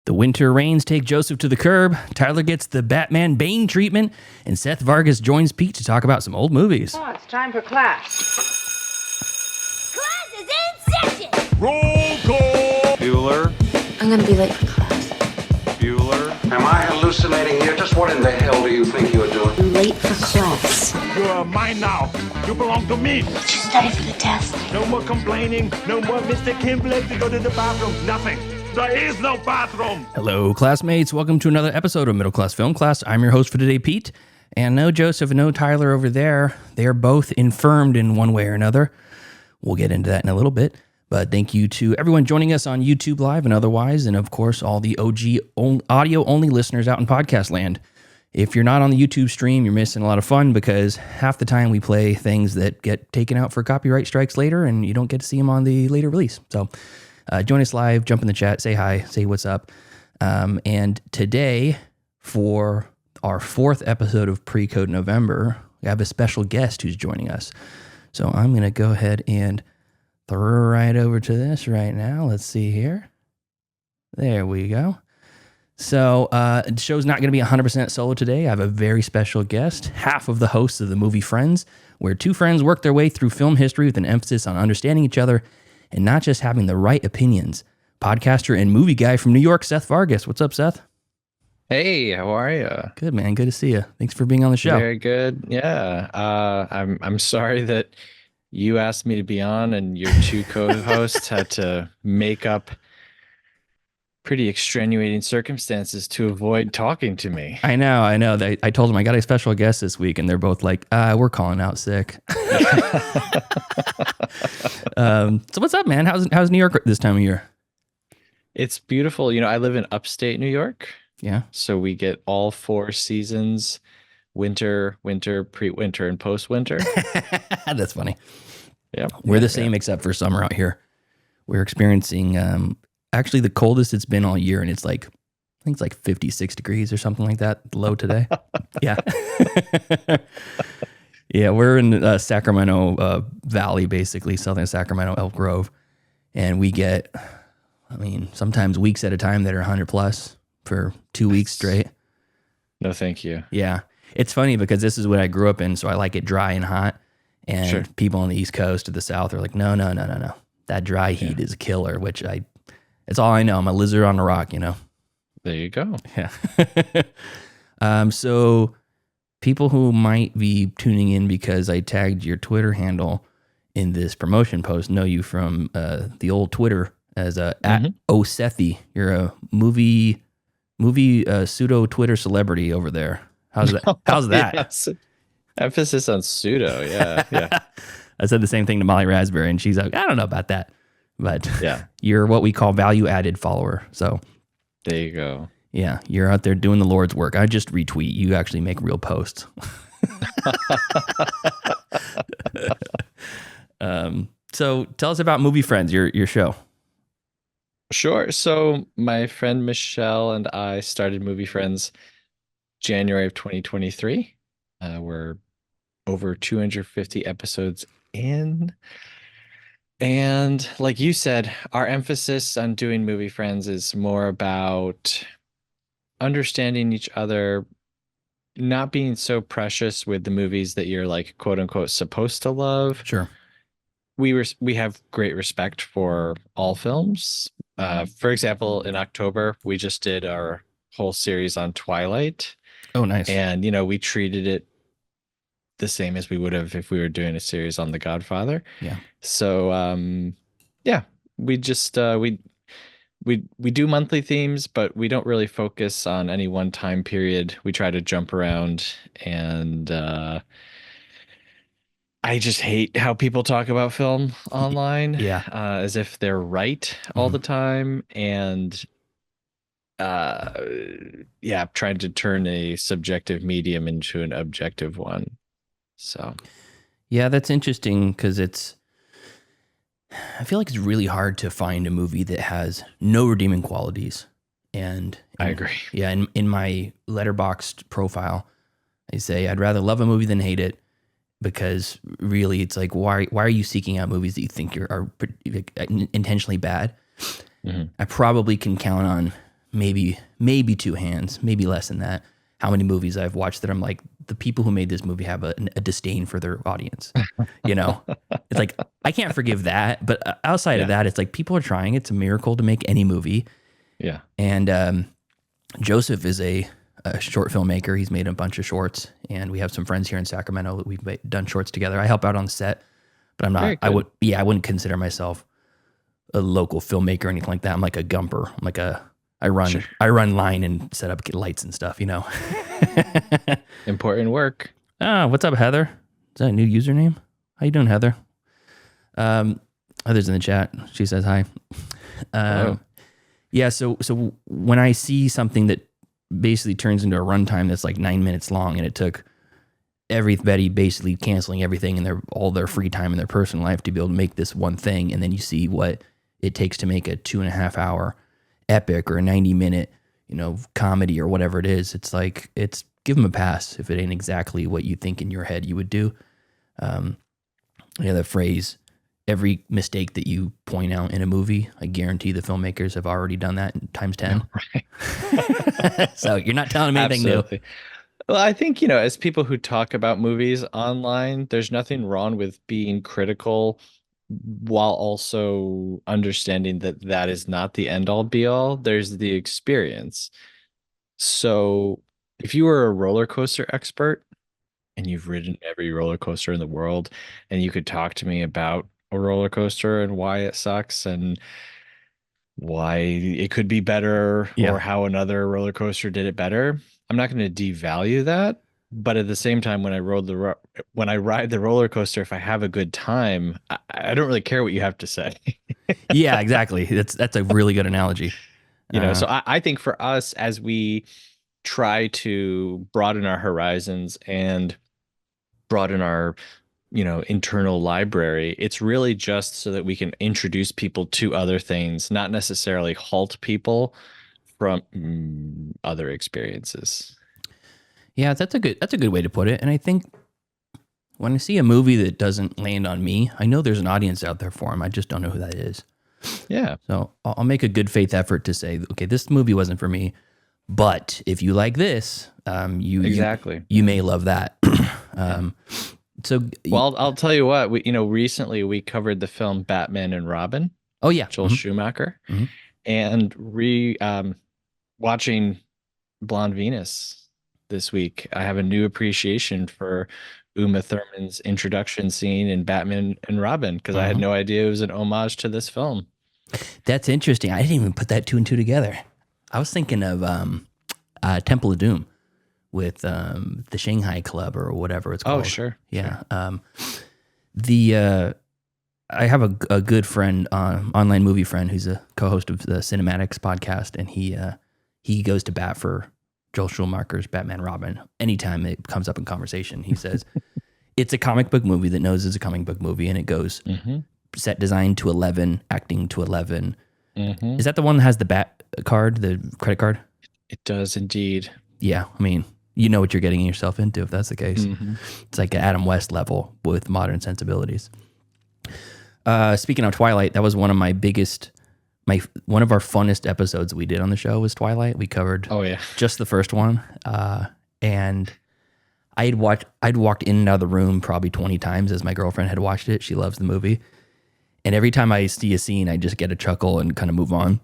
The winter rains take Joseph to the curb, Tyler gets the Batman Bane treatment, and Seth Vargas joins Pete to talk about some old movies. Oh, it's time for class. Class is in session! Roll call! Bueller? I'm gonna be late for class. Bueller? Am I hallucinating here? Just what in the hell do you think you're doing? I'm late for class. You're mine now. You belong to me. Did you study for the test? No more complaining. No more Mr. Kimble to go to the bathroom. Nothing. There is no bathroom. Hello, classmates. Welcome to another episode of Middle Class Film Class. I'm your host for today, Pete. And no Joseph and no Tyler over there. They are both infirmed in one way or another. We'll get into that in a little bit. But thank you to everyone joining us on YouTube Live and otherwise. And of course, all the OG audio-only listeners out in podcast land. If you're not on the YouTube stream, you're missing a lot of fun because half the time we play things that get taken out for copyright strikes later and you don't get to see them on the later release. So join us live, jump in the chat, say hi, say what's up. And today, for our fourth episode of Pre-Code November, we have a special guest who's joining us. So I'm going to go ahead and throw right over to this right now. Let's see here. There we go. So the show's not going to be 100% solo today. I have a very special guest, half of the hosts of the movie Friends, where two friends work their way through film history with an emphasis on understanding each other and not just having the right opinions. Podcaster and movie guy from New York, Seth Vargas. What's up, Seth? Hey, how are you? Good, man. Good to see you. Thanks for being on the show. Very good. Yeah. I'm sorry that you asked me to be on and your two co-hosts had to make up pretty extenuating circumstances to avoid talking to me. I know. I told them I got a special guest this week, and they're both like, we're calling out sick. So what's up, man? How's New York this time of year? It's beautiful. You know, I live in upstate New York. Yeah. So we get all four seasons: winter, pre-winter, and post-winter. That's funny. Yeah. We're the same except for summer out here. We're experiencing actually the coldest it's been all year, and it's like, I think it's like 56 degrees or something like that, low today. Yeah. Yeah, we're in Sacramento Valley, basically, southern Sacramento, Elk Grove, and we get, sometimes weeks at a time that are 100 plus for 2 weeks straight. No, thank you. Yeah. It's funny because this is what I grew up in, so I like it dry and hot, and Sure. people on the East Coast or the South are like, no. That dry heat is a killer, which it's all I know. I'm a lizard on a rock, you know? There you go. Yeah. So people who might be tuning in because I tagged your Twitter handle in this promotion post know you from the old Twitter as at Osethi. You're a movie pseudo Twitter celebrity over there. How's that? How's that? Yes. Emphasis on pseudo. Yeah. Yeah. I said the same thing to Molly Raspberry, and she's like, I don't know about that. But Yeah. You're what we call value-added follower. So There you go. yeah, you're out there doing the Lord's work. I just retweet. You actually make real posts. So tell us about Movie Friends, your show. Sure. So my friend Michelle and I started Movie Friends January of 2023. We're over 250 episodes in. And like you said, our emphasis on doing Movie Friends is more about understanding each other, not being so precious with the movies that you're like, quote unquote, supposed to love. Sure. We have great respect for all films. For example, in October, we just did our whole series on Twilight. Oh, nice. And, we treated it the same as we would have if we were doing a series on The Godfather. Yeah. So, we just, we do monthly themes, but we don't really focus on any one time period. We try to jump around, and I just hate how people talk about film online. Yeah. As if they're right all the time. And trying to turn a subjective medium into an objective one. So Yeah, that's interesting because I feel like it's really hard to find a movie that has no redeeming qualities. And I agree. Yeah, in my Letterboxd profile, I say I'd rather love a movie than hate it, because really it's like, why are you seeking out movies that you think are intentionally bad? Mm-hmm. I probably can count on maybe 2 hands, maybe less than that, how many movies I've watched that I'm like, the people who made this movie have a disdain for their audience. You know, it's like, I can't forgive that. But outside of that, it's like people are trying. It's a miracle to make any movie. Yeah. And Joseph is a short filmmaker. He's made a bunch of shorts, and we have some friends here in Sacramento that we've done shorts together. I help out on the set, but I'm not, I wouldn't consider myself a local filmmaker or anything like that. I'm like a gumper. I'm like I run line and set up lights and stuff, you know. Important work. What's up, Heather? Is that a new username? How you doing, Heather? Heather's in the chat. She says hi. Yeah, so when I see something that basically turns into a runtime that's like 9 minutes long, and it took everybody basically canceling everything and all their free time in their personal life to be able to make this one thing, and then you see what it takes to make a 2.5 hour epic or a 90-minute, you know, comedy or whatever it is. It's like, give them a pass if it ain't exactly what you think in your head you would do. The phrase, every mistake that you point out in a movie, I guarantee the filmmakers have already done that times 10. Right. So you're not telling me anything new. Well, I think, you know, as people who talk about movies online, there's nothing wrong with being critical while also understanding that that is not the end all be all. There's the experience. So if you were a roller coaster expert and you've ridden every roller coaster in the world, and you could talk to me about a roller coaster and why it sucks and why it could be better, or how another roller coaster did it better, I'm not going to devalue that. But at the same time, when I ride the roller coaster, if I have a good time, I don't really care what you have to say. Yeah, exactly. That's a really good analogy. You know, so I think for us, as we try to broaden our horizons and broaden our, you know, internal library, it's really just so that we can introduce people to other things, not necessarily halt people from other experiences. Yeah, that's a good way to put it. And I think when I see a movie that doesn't land on me, I know there's an audience out there for them. I just don't know who that is. Yeah. So I'll make a good faith effort to say, okay, this movie wasn't for me, but if you like this, you may love that. Well, I'll tell you what, recently we covered the film Batman and Robin. Oh yeah. Joel Schumacher. Mm-hmm. And watching Blonde Venus this week, I have a new appreciation for Uma Thurman's introduction scene in Batman and Robin, because I had no idea it was an homage to this film. That's interesting. I didn't even put that 2 and 2 together. I was thinking of Temple of Doom with the Shanghai Club or whatever it's called. Oh, sure. Yeah. Sure. I have a good friend, online movie friend, who's a co-host of the Cinematics podcast, and he goes to bat for Joel Schumacher's Batman Robin anytime it comes up in conversation. He says it's a comic book movie that knows it's a comic book movie, and it goes set design to 11, acting to 11. Is that the one that has the bat card, the credit card? It does indeed. Yeah, I mean, you know what you're getting yourself into if that's the case. It's like an Adam West level with modern sensibilities. Speaking of Twilight, that was one of my biggest, one of our funnest episodes we did on the show was Twilight. We covered just the first one. And I'd walked in and out of the room probably 20 times as my girlfriend had watched it. She loves the movie. And every time I see a scene, I just get a chuckle and kind of move on.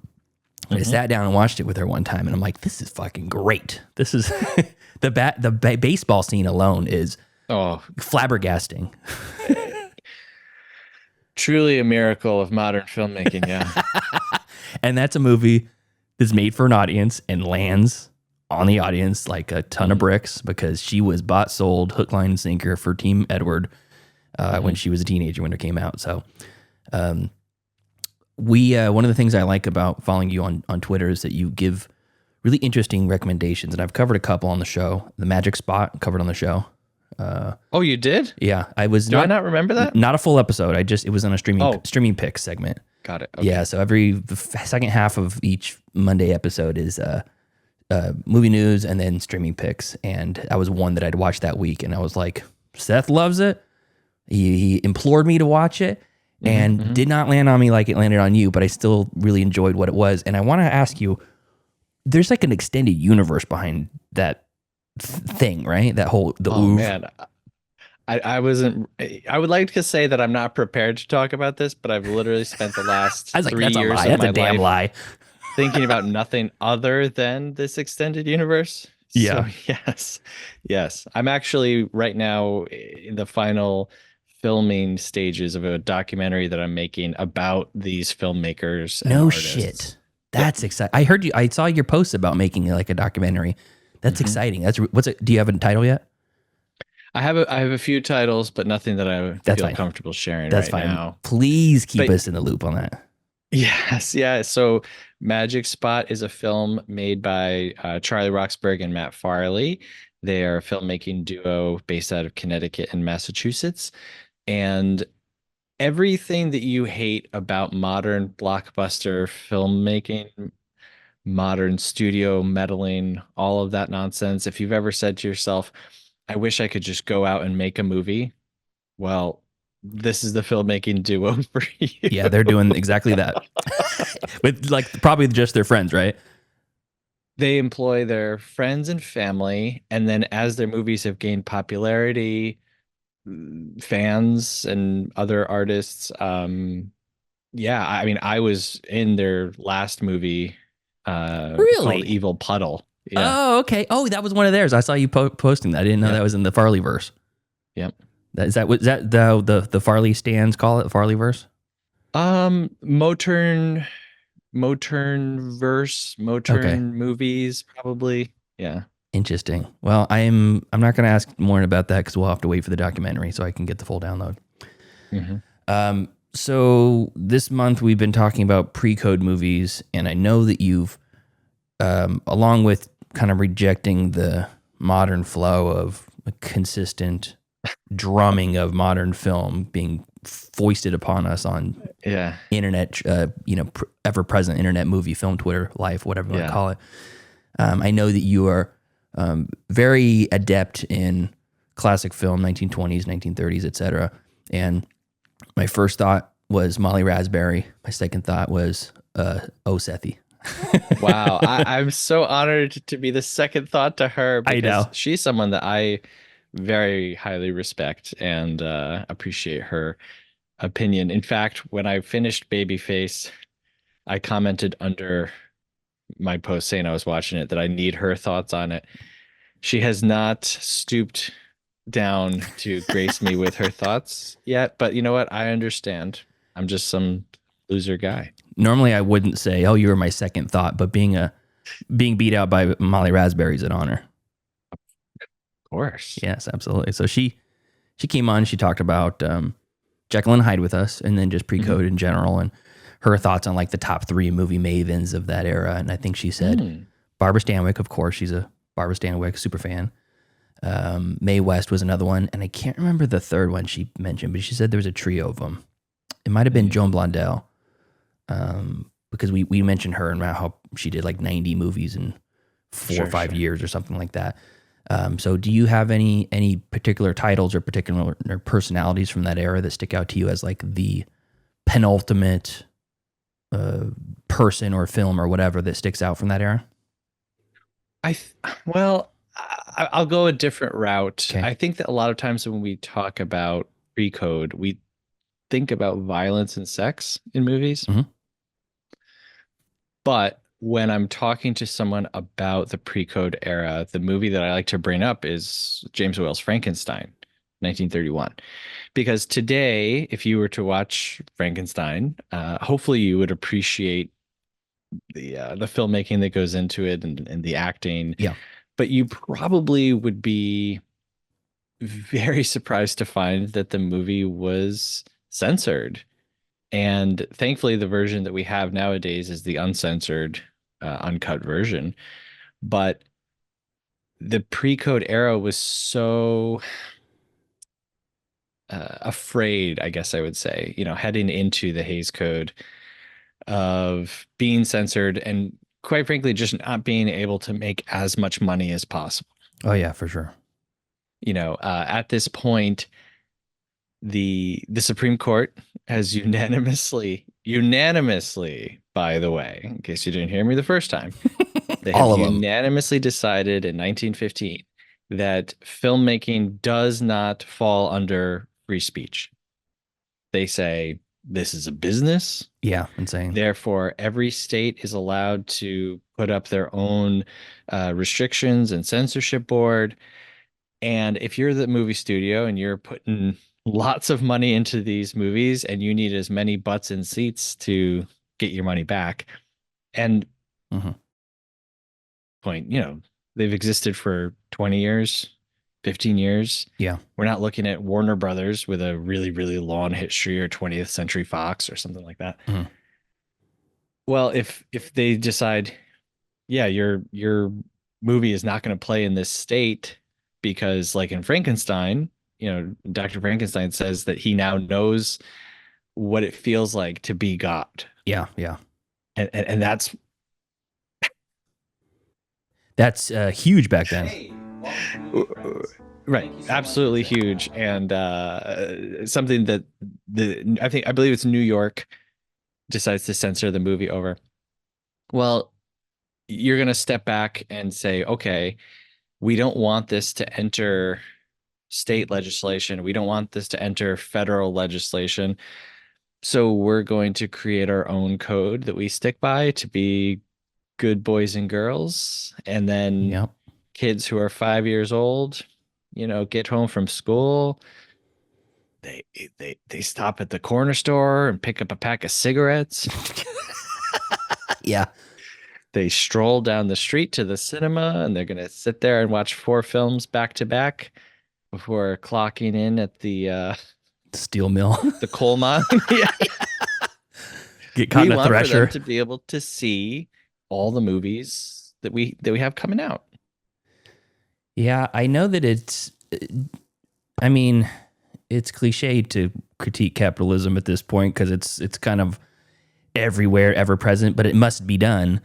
And I sat down and watched it with her one time, and I'm like, this is fucking great. This is the baseball scene alone is flabbergasting. Truly a miracle of modern filmmaking, yeah. And that's a movie that's made for an audience and lands on the audience like a ton of bricks, because she was bought, sold, hook, line, and sinker for Team Edward when she was a teenager when it came out. So one of the things I like about following you on Twitter is that you give really interesting recommendations, and I've covered a couple on the show. The Magic Spot covered on the show. Oh, you did? Yeah, I was. Do I not remember that? Not a full episode. it was on a streaming pick segment. Got it. Okay. Yeah, so the second half of each Monday episode is movie news and then streaming picks, and that was one that I'd watched that week, and I was like, Seth loves it. He implored me to watch it, and did not land on me like it landed on you, but I still really enjoyed what it was. And I want to ask you, there's like an extended universe behind that thing, right? That whole Oh oeuvre. man, I wasn't. I would like to say that I'm not prepared to talk about this, but I've literally spent the last I was like, 3 that's a years lie. of That's my a damn life lie. thinking about nothing other than this extended universe. So Yeah. yes, yes, I'm actually right now in the final filming stages of a documentary that I'm making about these filmmakers and No artists. shit. That's exciting. I heard you. I saw your post about making like a documentary. That's exciting. That's what's it? Do you have a title yet? I have a few titles, but nothing that I That's feel fine. comfortable sharing That's right fine. now. Please keep But us in the loop on that. yes, yeah. So Magic Spot is a film made by Charlie Roxburgh and Matt Farley. They are a filmmaking duo based out of Connecticut and Massachusetts. And everything that you hate about modern blockbuster filmmaking, modern studio meddling, all of that nonsense, if you've ever said to yourself, I wish I could just go out and make a movie, well, this is the filmmaking duo for you. Yeah, they're doing exactly that with like probably just their friends, right? They employ their friends and family, and then as their movies have gained popularity, fans and other artists, yeah, I mean, I was in their last movie, Really? called Evil Puddle. Yeah. Oh, okay. Oh, that was one of theirs. I saw you posting that. I didn't know Yeah. that was in the Farley verse. Yep. Is that the Farley stands call it Farley verse? Moturn verse, Moturn Okay. movies, probably. Yeah. Interesting. Well, I'm not going to ask more about that because we'll have to wait for the documentary so I can get the full download. So this month we've been talking about pre-code movies, and I know that you've, along with kind of rejecting the modern flow of a consistent drumming of modern film being foisted upon us on Yeah. internet, ever-present internet movie, film, Twitter, life, whatever you want Yeah. to call it. I know that you are very adept in classic film, 1920s, 1930s, etc. And my first thought was Molly Raspberry. My second thought was, oh, Sethy. Wow. I'm so honored to be the second thought to her, I because know. she's someone that I very highly respect and appreciate her opinion. In fact, when I finished Babyface, I commented under my post saying I was watching it that I need her thoughts on it. She has not stooped down to grace me with her thoughts yet, but you know what? I understand. I'm just some loser guy. Normally I wouldn't say, oh, you were my second thought, but being beat out by Molly Raspberry is an honor. Of course. Yes, absolutely. So she came on, she talked about Jekyll and Hyde with us, and then just pre-code in general, and her thoughts on like the top 3 movie mavens of that era. And I think she said Barbara Stanwyck, of course, she's a Barbara Stanwyck super fan. Mae West was another one, and I can't remember the third one she mentioned, but she said there was a trio of them. It might have been Joan Blondell, because we mentioned her and how she did like 90 movies in 4 or 5 years or something like that. So do you have any particular titles or particular personalities from that era that stick out to you as like the penultimate person or film or whatever that sticks out from that era? I'll go a different route. Okay. I think that a lot of times when we talk about pre-code, we think about violence and sex in movies. Mhm. But when I'm talking to someone about the pre-code era, the movie that I like to bring up is James Whale's Frankenstein, 1931. Because today, if you were to watch Frankenstein, hopefully you would appreciate the filmmaking that goes into it and the acting. Yeah. But you probably would be very surprised to find that the movie was censored. And thankfully, the version that we have nowadays is the uncensored, uncut version. But the pre-code era was so afraid, I guess I would say, heading into the Hays Code, of being censored and quite frankly, just not being able to make as much money as possible. Oh yeah, for sure. At this point, the Supreme Court has unanimously, by the way, in case you didn't hear me the first time, They All have of them. unanimously decided in 1915 that filmmaking does not fall under free speech. They say this is a business. Yeah, insane. Therefore, every state is allowed to put up their own restrictions and censorship board. And if you're the movie studio and you're putting lots of money into these movies and you need as many butts in seats to get your money back, and point, they've existed for 20 years, 15 years. Yeah. We're not looking at Warner Brothers with a really, really long history, or 20th Century Fox or something like that. Well, if they decide, yeah, your movie is not going to play in this state because, like in Frankenstein, Dr. Frankenstein says that he now knows what it feels like to be God. Yeah. And that's huge back then. Right, absolutely huge, and something that I believe it's New York decides to censor the movie over. Well, you're going to step back and say, okay, we don't want this to enter state legislation. We don't want this to enter federal legislation. So we're going to create our own code that we stick by to be good boys and girls. And then kids who are 5 years old, get home from school. They stop at the corner store and pick up a pack of cigarettes. Yeah. They stroll down the street to the cinema, and they're going to sit there and watch 4 films back to back before clocking in at the steel mill, the coal mine. Yeah. Get caught in a thresher. For them to be able to see all the movies that we have coming out. Yeah, I know that it's cliche to critique capitalism at this point because it's kind of everywhere, ever present, but it must be done.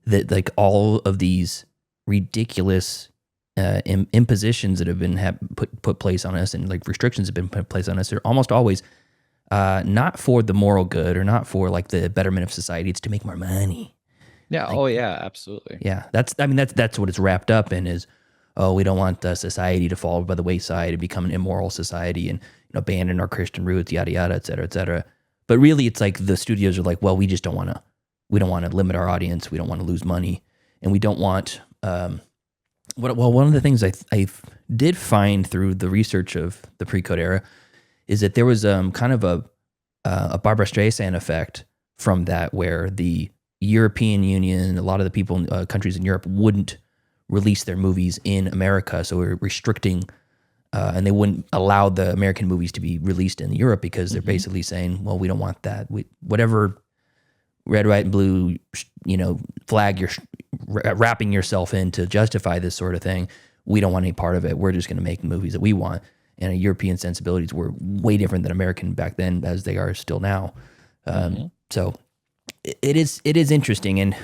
That like all of these ridiculous impositions that have been put place on us, and like restrictions have been put place on us, they're almost always not for the moral good or not for like the betterment of society. It's to make more money. Yeah. Like, yeah, absolutely. Yeah. That's what it's wrapped up in is, we don't want the society to fall by the wayside and become an immoral society and abandon our Christian roots, yada, yada, et cetera, et cetera. But really it's like the studios are like, well, we just don't want to limit our audience. We don't want to lose money. And we don't want, one of the things I did find through the research of the pre-code era is that there was kind of a Barbara Streisand effect from that, where the European Union, a lot of the people, countries in Europe wouldn't release their movies in America. So we're restricting, and they wouldn't allow the American movies to be released in Europe because they're basically saying, well, we don't want that. Whatever red, white, and blue, flag you're wrapping yourself in to justify this sort of thing, we don't want any part of it. We're just going to make movies that we want. And European sensibilities were way different than American back then, as they are still now. So it is interesting. And,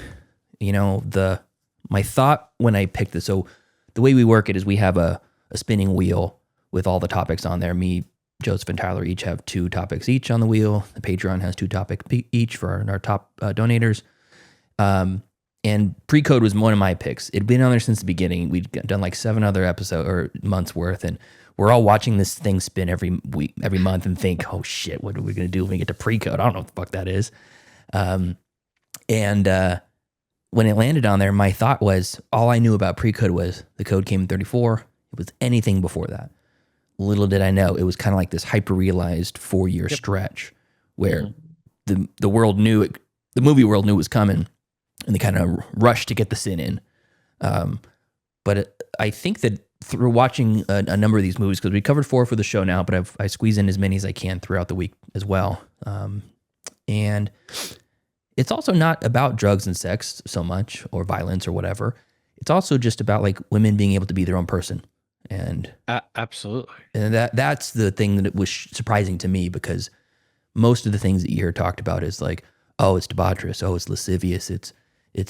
my thought when I picked this, so the way we work it is we have a spinning wheel with all the topics on there. Me, Joseph, and Tyler each have 2 topics each on the wheel. The Patreon has 2 topics each for our top donators. And pre-code was one of my picks. It'd been on there since the beginning. We'd done like 7 other episodes or months worth, and we're all watching this thing spin every week, every month, and think, oh shit, what are we going to do when we get to pre-code? I don't know what the fuck that is. When it landed on there, my thought was, all I knew about pre-code was the code came in 34. It was anything before that. Little did I know, it was kind of like this hyper-realized 4-year stretch where the world knew it, the movie world knew it was coming, and they kind of rushed to get the sin in. But I think that through watching a number of these movies, because we covered 4 for the show now, but I squeeze in as many as I can throughout the week as well. And it's also not about drugs and sex so much, or violence or whatever. It's also just about like women being able to be their own person. And absolutely. And that's the thing that it was surprising to me, because most of the things that you hear talked about is like, oh, it's debaucherous, oh, it's lascivious, it's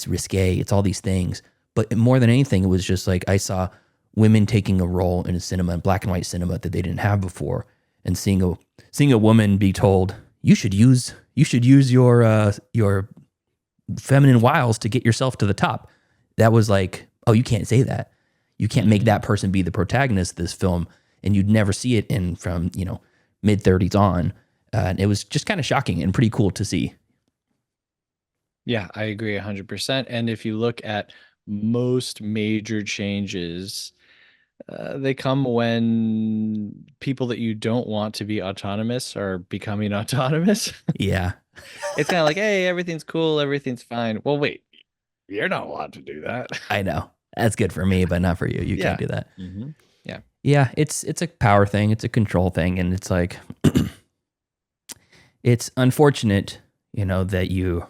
risque, it's all these things. But more than anything, it was just like I saw women taking a role in a cinema, in black and white cinema, that they didn't have before, and seeing a woman be told, you should use your feminine wiles to get yourself to the top. that was like, oh, you can't say that. You can't make that person be the protagonist of this film, and you'd never see it in from, you know, mid-30s on. And it was just kind of shocking and pretty cool to see. Yeah, I agree 100%. And if you look at most major changes, they come when people that you don't want to be autonomous are becoming autonomous. Yeah. It's kind of like, hey, everything's cool, everything's fine. Well, wait, you're not allowed to do that. I know. That's good for me, but not for you. You can't do that. Mm-hmm. Yeah. Yeah, it's a power thing. It's a control thing. And it's like, it's unfortunate, you know, that you,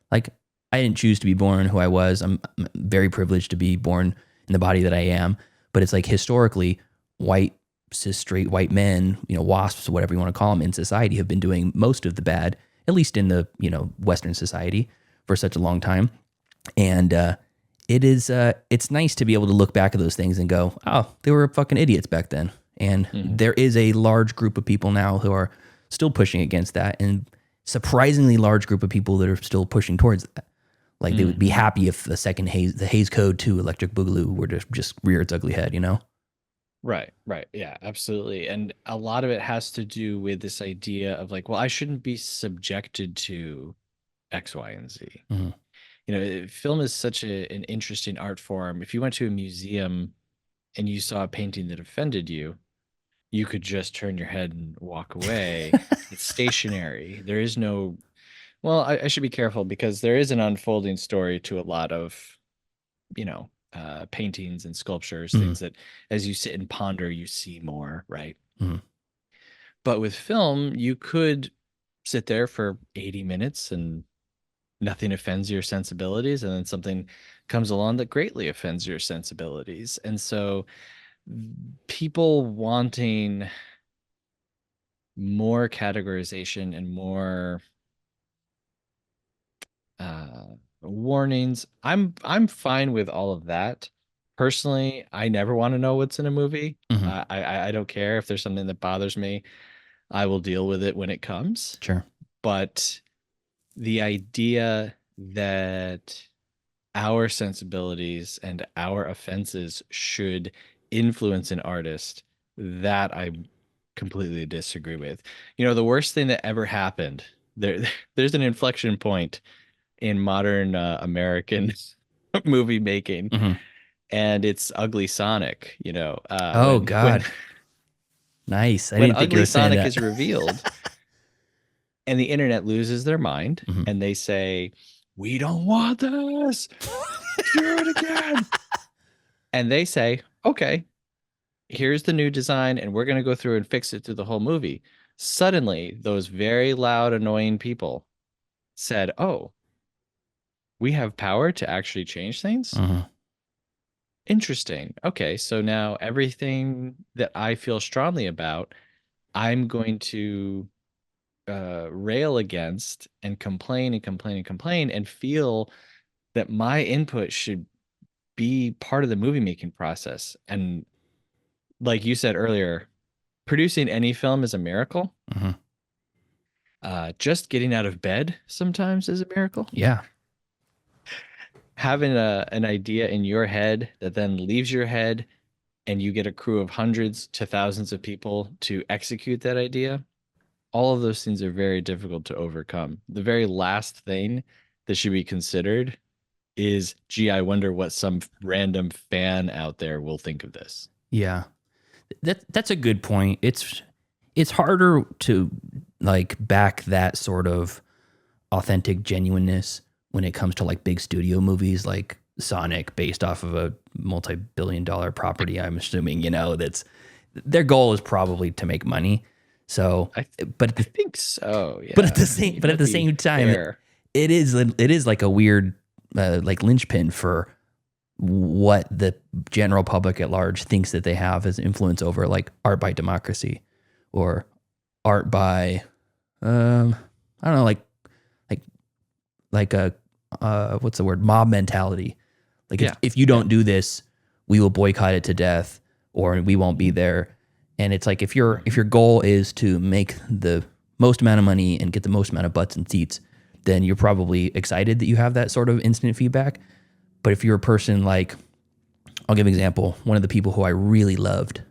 like, I didn't choose to be born who I was. I'm very privileged to be born in the body that I am. But it's like historically, white, cis, straight white men, you know, WASPs, whatever you want to call them in society, have been doing most of the bad, at least in the, you know, Western society for such a long time. And it's nice to be able to look back at those things and go, oh, they were fucking idiots back then. And there is a large group of people now who are still pushing against that, and surprisingly large group of people that are still pushing towards that. Like they would be happy if the Hays Code 2 Electric Boogaloo were to just rear its ugly head, you know? Right. Yeah, absolutely. And a lot of it has to do with this idea of like, well, I shouldn't be subjected to X, Y, and Z. Mm-hmm. You know, film is such an interesting art form. If you went to a museum and you saw a painting that offended you, you could just turn your head and walk away. It's stationary. There is no, well, I should be careful because there is an unfolding story to a lot of, you know, paintings and sculptures, things that as you sit and ponder, you see more, right? But with film, you could sit there for 80 minutes and nothing offends your sensibilities, and then something comes along that greatly offends your sensibilities. And so people wanting more categorization and more warnings, I'm fine with all of that. Personally, I never want to know what's in a movie. I don't care if there's something that bothers me. I will deal with it when it comes. Sure. But the idea that our sensibilities and our offenses should influence an artist, that I completely disagree with. You know, the worst thing that ever happened, there's an inflection point in modern American movie making, and it's Ugly Sonic, you know. God. Nice. When Ugly Sonic is revealed and the internet loses their mind and they say, we don't want this. Do it again. And they say, okay, here's the new design and we're going to go through and fix it through the whole movie. Suddenly, those very loud, annoying people said, oh, we have power to actually change things? Interesting. Okay, so now everything that I feel strongly about, I'm going to rail against and complain and feel that my input should be part of the movie making process. And like you said earlier, producing any film is a miracle. Just getting out of bed sometimes is a miracle. Yeah. Having an idea in your head that then leaves your head and you get a crew of hundreds to thousands of people to execute that idea, all of those things are very difficult to overcome. The very last thing that should be considered is, gee, I wonder what some random fan out there will think of this. Yeah. That's a good point. It's harder to like back that sort of authentic genuineness when it comes to like big studio movies like Sonic, based off of a multi-billion-dollar property. I'm assuming, you know, that's their goal is probably to make money. So, I think so. Yeah. But at the same time, it is like a weird like linchpin for what the general public at large thinks that they have as influence over, like art by democracy or art by I don't know, like a what's the word, mob mentality. Like if you don't do this, we will boycott it to death, or we won't be there. And it's like if your goal is to make the most amount of money and get the most amount of butts and seats, then you're probably excited that you have that sort of instant feedback. But if you're a person like, I'll give an example, one of the people who I really loved,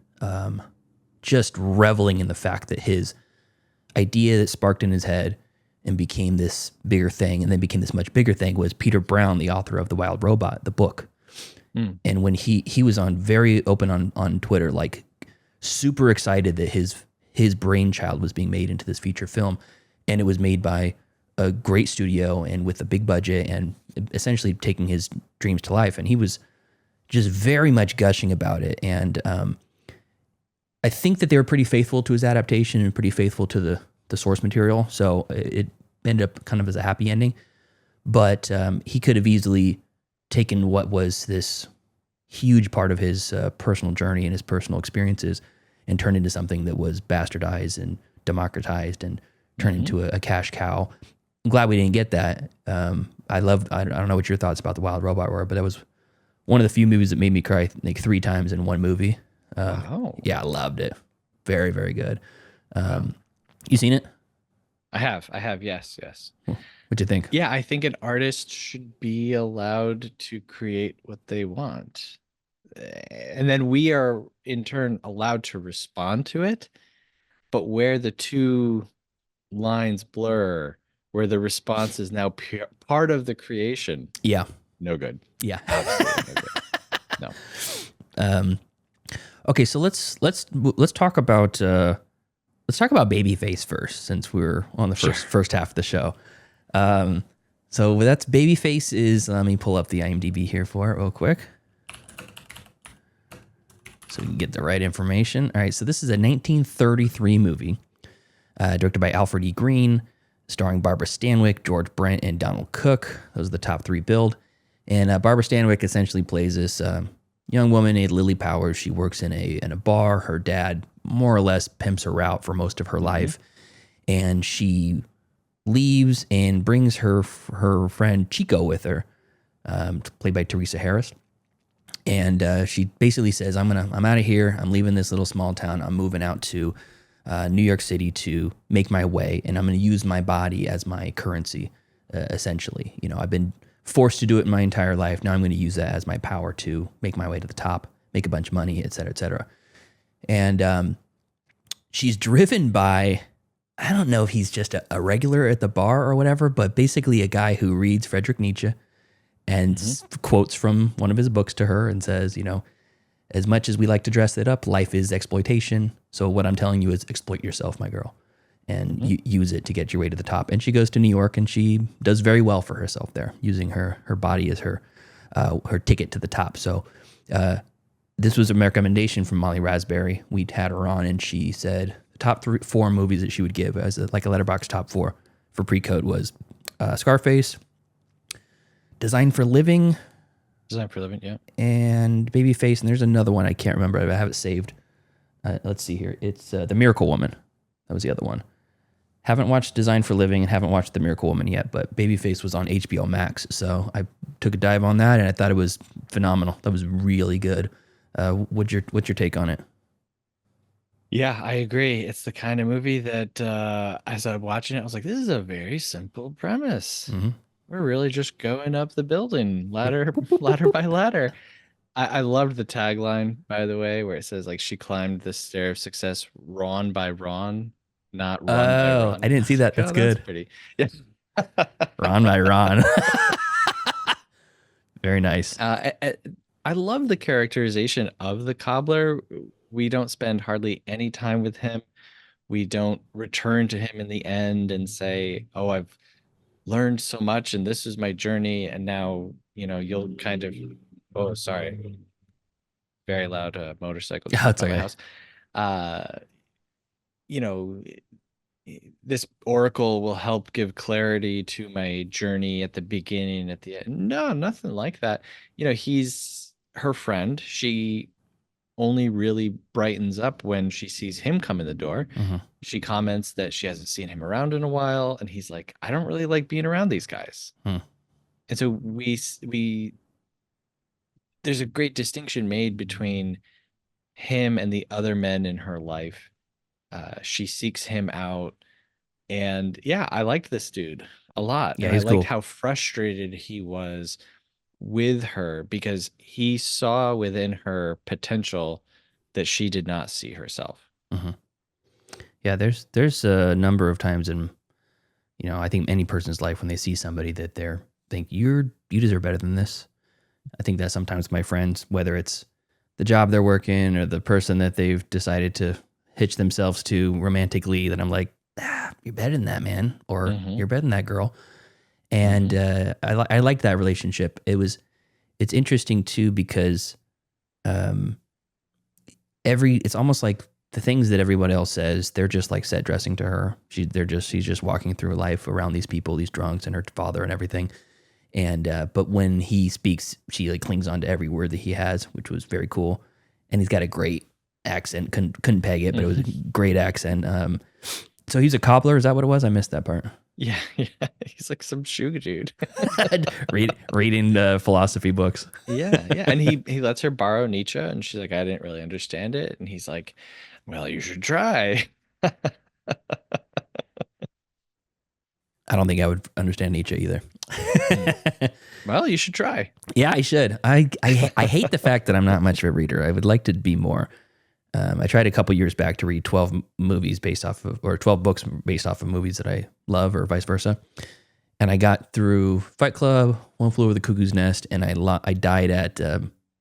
just reveling in the fact that his idea that sparked in his head and became this bigger thing and then became this much bigger thing was Peter Brown, the author of The Wild Robot, the book. And when he was on very open on Twitter, like super excited that his brainchild was being made into this feature film, and it was made by a great studio and with a big budget and essentially taking his dreams to life. And he was just very much gushing about it. And I think that they were pretty faithful to his adaptation and pretty faithful to the source material. So it ended up kind of as a happy ending. But he could have easily taken what was this huge part of his personal journey and his personal experiences and turned into something that was bastardized and democratized and turned into a cash cow. I'm glad we didn't get that. I don't know what your thoughts about The Wild Robot were, but that was one of the few movies that made me cry like 3 times in one movie. Wow. Yeah, I loved it. Very, very good. You seen it? I have. Yes. What'd you think? Yeah, I think an artist should be allowed to create what they want. And then we are in turn allowed to respond to it. But where the two lines blur, where the response is now part of the creation. Yeah. No good. Yeah. Absolutely no good. No. Okay, so let's talk about Babyface first, since we're on the first half of the show. So that's Babyface is. Let me pull up the IMDb here for it real quick, so we can get the right information. All right, so this is a 1933 movie, directed by Alfred E. Green, starring Barbara Stanwyck, George Brent, and Donald Cook. Those are the top 3 billed. And Barbara Stanwyck essentially plays this young woman named Lily Powers. She works in a bar. Her dad more or less pimps her out for most of her life, and she leaves and brings her friend Chico with her, played by Teresa Harris. And she basically says, I'm out of here. I'm leaving this little small town. I'm moving out to New York City to make my way, and I'm going to use my body as my currency, essentially. You know, I've been forced to do it my entire life. Now I'm going to use that as my power to make my way to the top, make a bunch of money, et cetera, et cetera. And she's driven by, I don't know if he's just a regular at the bar or whatever, but basically a guy who reads Friedrich Nietzsche and quotes from one of his books to her and says, you know, as much as we like to dress it up, life is exploitation. So what I'm telling you is exploit yourself, my girl, and use it to get your way to the top. And she goes to New York and she does very well for herself there, using her body as her ticket to the top. So this was a recommendation from Molly Raspberry. We'd had her on, and she said the top 4 movies that she would give as like a letterbox top 4 for Pre-Code was Scarface, Design for Living, yeah, and Babyface. And there's another one I can't remember. I have it saved. Let's see here. It's The Miracle Woman. That was the other one. Haven't watched Design for Living and haven't watched The Miracle Woman yet, but Babyface was on HBO Max, so I took a dive on that, and I thought it was phenomenal. That was really good. What's your take on it? Yeah, I agree. It's the kind of movie that as I was watching it, I was like, this is a very simple premise. We're really just going up the building, ladder by ladder. I loved the tagline, by the way, where it says like she climbed the stair of success Ron by Ron, not Ron by Ron. I didn't see that. That's good. That's pretty. Yeah. Ron by Ron. Very nice. I love the characterization of the cobbler. We don't spend hardly any time with him. We don't return to him in the end and say, oh, I've learned so much and this is my journey. And now, you know, you'll kind of, oh, sorry. Very loud motorcycle. Yeah, it's by my okay. house. You know, this oracle will help give clarity to my journey at the beginning, at the end. No, nothing like that. You know, he's her friend. She only really brightens up when she sees him come in the door. She comments that she hasn't seen him around in a while, and he's like, I don't really like being around these guys. And so we there's a great distinction made between him and the other men in her life. She seeks him out, and yeah, I liked this dude a lot. Yeah, and I he's liked cool. how frustrated he was with her because he saw within her potential that she did not see herself. Mm-hmm. Yeah, there's a number of times in, I think any person's life when they see somebody that think you deserve better than this. I think that sometimes my friends, whether it's the job they're working or the person that they've decided to hitch themselves to romantically, that I'm like, you're better than that, man, or you're better than that girl. And I liked that relationship. It's interesting too because it's almost like the things that everyone else says, they're just like set dressing to her. She's just walking through life around these people, these drunks, and her father and everything. And but when he speaks, she like clings on to every word that he has, which was very cool. And he's got a great accent. Couldn't peg it, but it was a great accent. So he's a cobbler. Is that what it was? I missed that part. Yeah. He's like some sugar dude. Reading philosophy books. Yeah. And he lets her borrow Nietzsche, and she's like, I didn't really understand it. And he's like, well, you should try. I don't think I would understand Nietzsche either. Well, you should try. Yeah, I should. I hate the fact that I'm not much of a reader. I would like to be more. I tried a couple years back to read 12 movies based off of, or 12 books based off of movies that I love, or vice versa. And I got through Fight Club, One Flew Over the Cuckoo's Nest, and I died at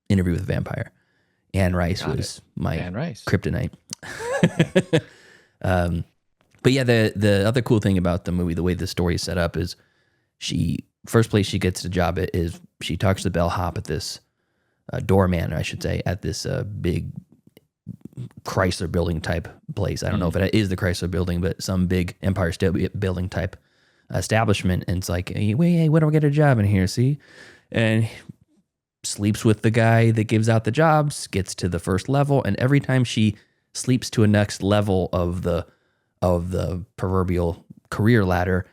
Interview with a Vampire. Anne Rice was my kryptonite. But yeah, the other cool thing about the movie, the way the story is set up, is first place she gets the job at is she talks to the bellhop at this doorman, I should say, at this big Chrysler building type place. I don't know if it is the Chrysler building, but some big Empire State Building type establishment. And it's like, hey, when do I get a job in here? See? And sleeps with the guy that gives out the jobs, gets to the first level. And every time she sleeps to a next level of the proverbial career ladder,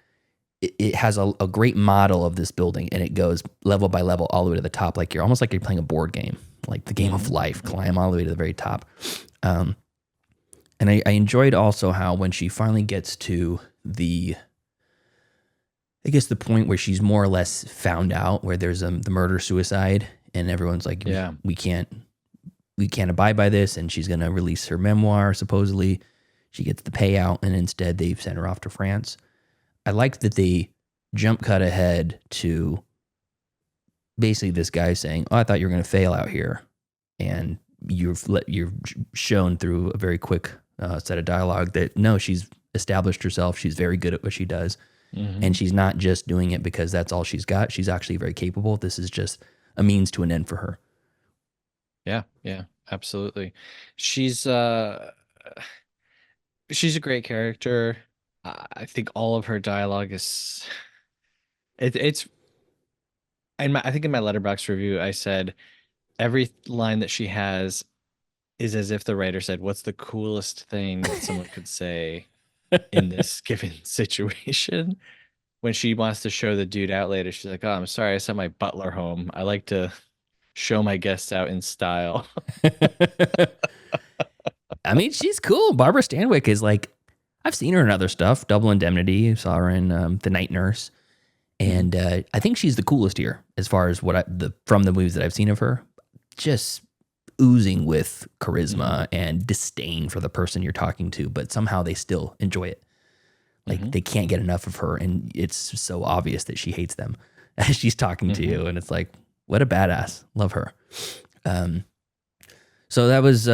it has a great model of this building, and it goes level by level all the way to the top. Like you're playing a board game, like the game of life, climb all the way to the very top. And I enjoyed also how when she finally gets to the point where she's more or less found out, where there's the murder-suicide, and everyone's like, yeah, we can't abide by this, and she's going to release her memoir, supposedly. She gets the payout, and instead they've sent her off to France. I like that they jump cut ahead to basically this guy saying, I thought you were going to fail out here. And you're shown through a very quick set of dialogue that, no, she's established herself. She's very good at what she does. Mm-hmm. And she's not just doing it because that's all she's got. She's actually very capable. This is just a means to an end for her. Yeah, absolutely. She's a great character. I think all of her dialogue is it's I think in my Letterboxd review I said every line that she has is as if the writer said, what's the coolest thing that someone could say in this given situation? When she wants to show the dude out later, she's like, oh, I'm sorry, I sent my butler home. I like to show my guests out in style. I mean, she's cool. Barbara Stanwyck is like, I've seen her in other stuff. Double Indemnity. Saw her in The Night Nurse. And I think she's the coolest here as far as from the movies that I've seen of her. Just oozing with charisma and disdain for the person you're talking to, but somehow they still enjoy it. Like they can't get enough of her, and it's so obvious that she hates them as she's talking to you. And it's like, what a badass. Love her. So that was...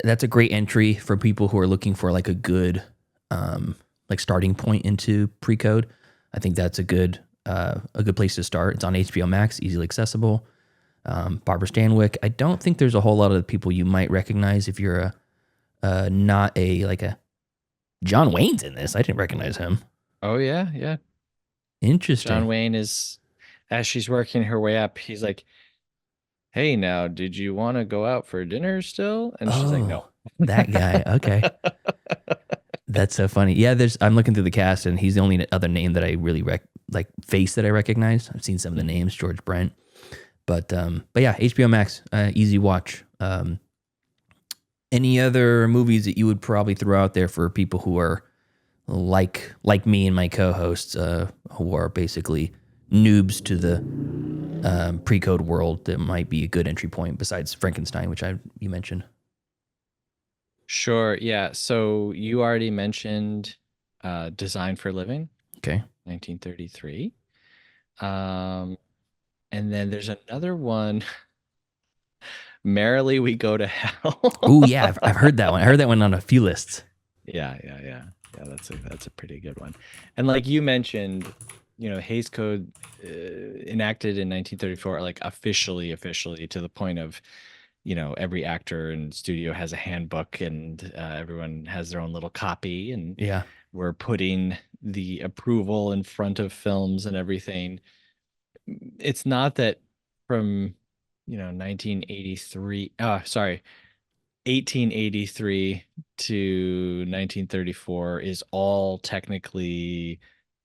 that's a great entry for people who are looking for like a good starting point into Pre-Code. I think that's a good place to start. It's on HBO Max, easily accessible. Barbara Stanwyck. I don't think there's a whole lot of people you might recognize if you're not a John Wayne's in this. I didn't recognize him. Oh yeah. Interesting. John Wayne is, as she's working her way up, he's like, hey, now, did you want to go out for dinner still? And she's like, no. That guy. Okay. That's so funny. Yeah, I'm looking through the cast, and he's the only other name that I really face that I recognize. I've seen some of the names, George Brent. But yeah, HBO Max, easy watch. Any other movies that you would probably throw out there for people who are like me and my co-hosts, who are basically noobs to the pre-code world that might be a good entry point besides Frankenstein, which you mentioned. Sure. Yeah. So you already mentioned Design for Living, Okay. 1933. And then there's another one, Merrily We Go to Hell. Oh yeah, I've heard that one. I heard that one on a few lists. Yeah. That's a pretty good one. And like you mentioned, Hays Code enacted in 1934, like officially to the point of, every actor and studio has a handbook and everyone has their own little copy, and Yeah. we're putting the approval in front of films and everything. It's not that from 1883 to 1934 is all technically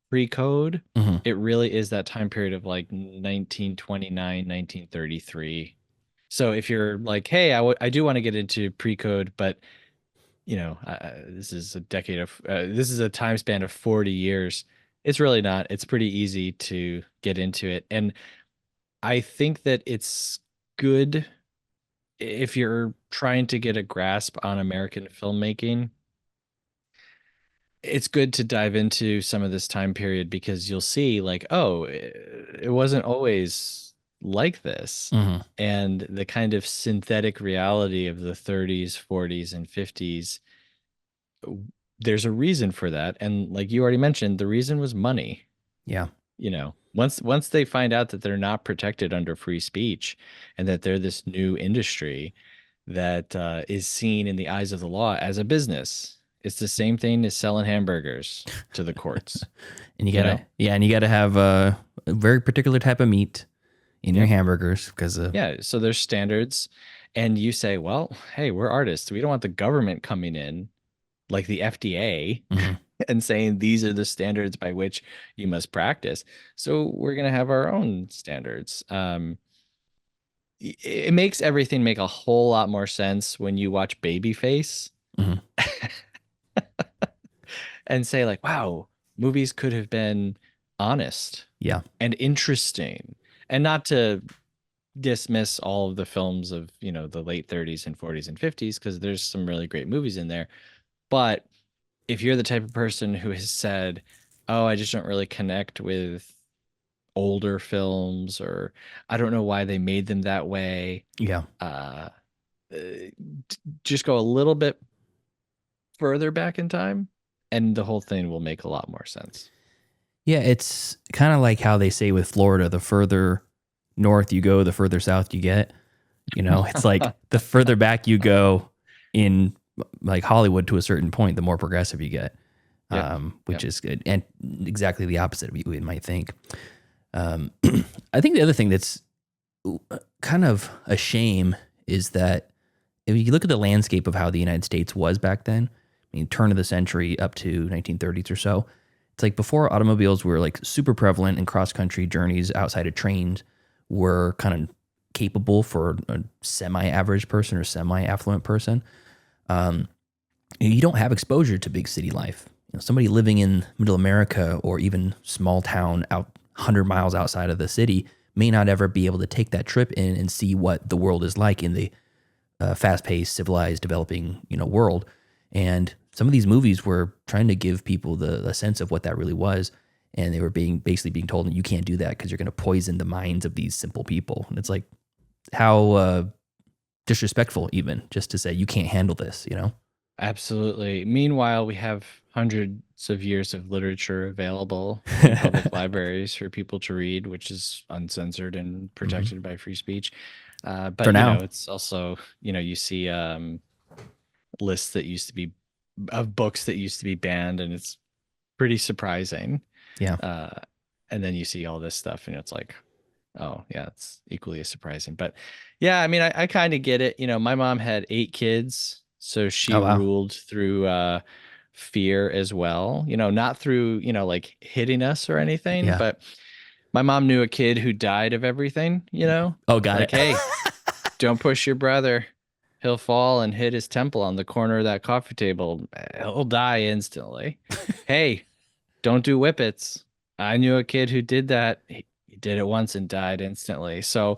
pre-code. Mm-hmm. It really is that time period of like 1929, 1933. So if you're like, hey, I do want to get into pre-code, but this is this is a time span of 40 years. It's really not. It's pretty easy to get into it. And I think that it's good if you're trying to get a grasp on American filmmaking. It's good to dive into some of this time period because you'll see like, oh, it wasn't always like this. Mm-hmm. And the kind of synthetic reality of the 30s, 40s, and 50s, there's a reason for that. And like you already mentioned, the reason was money. Yeah. Once they find out that they're not protected under free speech and that they're this new industry that is seen in the eyes of the law as a business, it's the same thing as selling hamburgers to the courts. And you gotta have a very particular type of meat in your hamburgers because so there's standards, and you say, well, hey, we're artists. We don't want the government coming in like the FDA and saying these are the standards by which you must practice. So we're going to have our own standards. It makes everything make a whole lot more sense when you watch Babyface and say like, wow, movies could have been honest and interesting. And not to dismiss all of the films of, the late 30s and 40s and 50s, because there's some really great movies in there. But if you're the type of person who has said, oh, I just don't really connect with older films, or I don't know why they made them that way. Just go a little bit further back in time and the whole thing will make a lot more sense. Yeah, it's kind of like how they say with Florida, the further north you go, the further south you get. It's like the further back you go in like Hollywood to a certain point, the more progressive you get, which is good. And exactly the opposite of what we might think. I think the other thing that's kind of a shame is that if you look at the landscape of how the United States was back then, I mean, turn of the century up to 1930s or so, it's like before automobiles were like super prevalent and cross-country journeys outside of trains were kind of capable for a semi-average person or semi-affluent person. You don't have exposure to big city life. Somebody living in middle America or even small town out 100 miles outside of the city may not ever be able to take that trip in and see what the world is like in the fast-paced, civilized, developing world. And some of these movies were trying to give people the sense of what that really was, and they were basically being told that you can't do that because you're going to poison the minds of these simple people. And it's like how disrespectful even just to say you can't handle this. Absolutely. Meanwhile, we have hundreds of years of literature available in public libraries for people to read, which is uncensored and protected by free speech. But for now, it's also, you see lists that used to be of books that used to be banned, and it's pretty surprising. Yeah. And then you see all this stuff, and it's like, oh yeah, it's equally as surprising. But yeah, I mean, I kind of get it. My mom had 8 kids, so she ruled through fear as well. Not through like hitting us or anything, but my mom knew a kid who died of everything. Oh, got like, it. Hey, don't push your brother. He'll fall and hit his temple on the corner of that coffee table. He'll die instantly. Hey, don't do whippets. I knew a kid who did that. He did it once and died instantly. So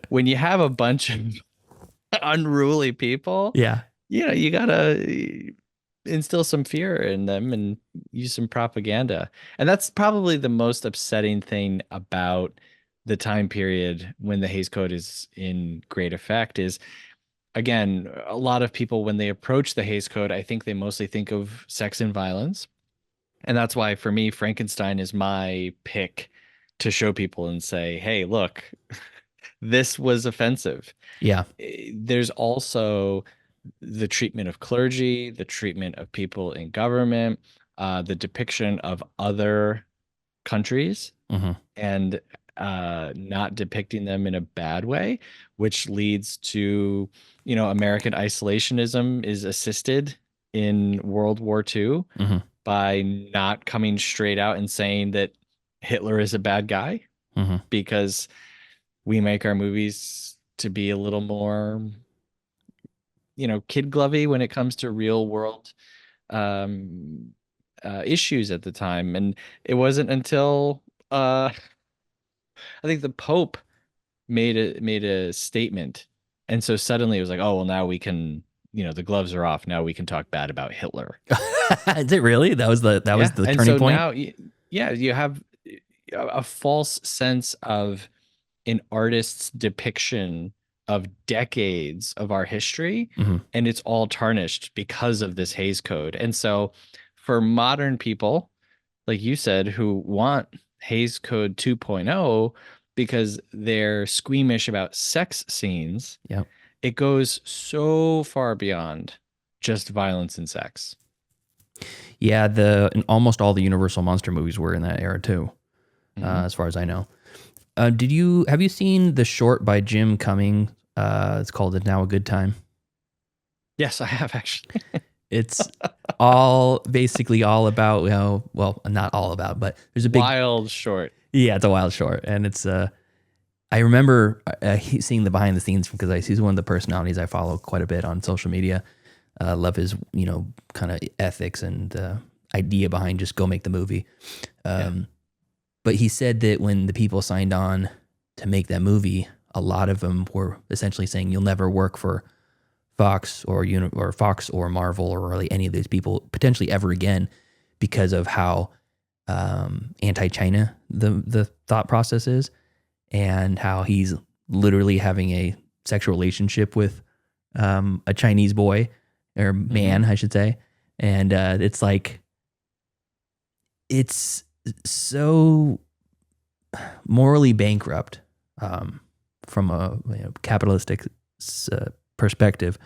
when you have a bunch of unruly people, Yeah. you gotta instill some fear in them and use some propaganda. And that's probably the most upsetting thing about the time period when the Hays Code is in great effect is, again, a lot of people, when they approach the Hays Code, I think they mostly think of sex and violence. And that's why, for me, Frankenstein is my pick to show people and say, hey, look, this was offensive. Yeah. There's also the treatment of clergy, the treatment of people in government, the depiction of other countries and not depicting them in a bad way, which leads to, American isolationism is assisted in World War II by not coming straight out and saying that Hitler is a bad guy, because we make our movies to be a little more, kid glovey when it comes to real world issues at the time. And it wasn't until I think the Pope made a statement, and so suddenly it was like, oh well, now we can, the gloves are off. Now we can talk bad about Hitler. Is it really? That was the And turning so point. now, you have a false sense of an artist's depiction of decades of our history, and it's all tarnished because of this Hays Code. And so for modern people, like you said, who want Hays Code 2.0 because they're squeamish about sex scenes, it goes so far beyond just violence and sex. Yeah, and almost all the Universal monster movies were in that era too, as far as I know. Have you seen the short by Jim Cumming? It's called "It's Now a Good Time"? Yes, I have actually. It's basically all about, well, not all about, but there's a big wild short. Yeah, it's a wild short, and it's I remember seeing the behind the scenes because he's one of the personalities I follow quite a bit on social media. Love his kind of ethics and idea behind just go make the movie. But he said that when the people signed on to make that movie, a lot of them were essentially saying you'll never work for Fox or Fox or Marvel or really any of these people potentially ever again because of how anti-China the thought process is, and how he's literally having a sexual relationship with a Chinese boy or man, I should say. And it's like, it's so morally bankrupt from a capitalistic perspective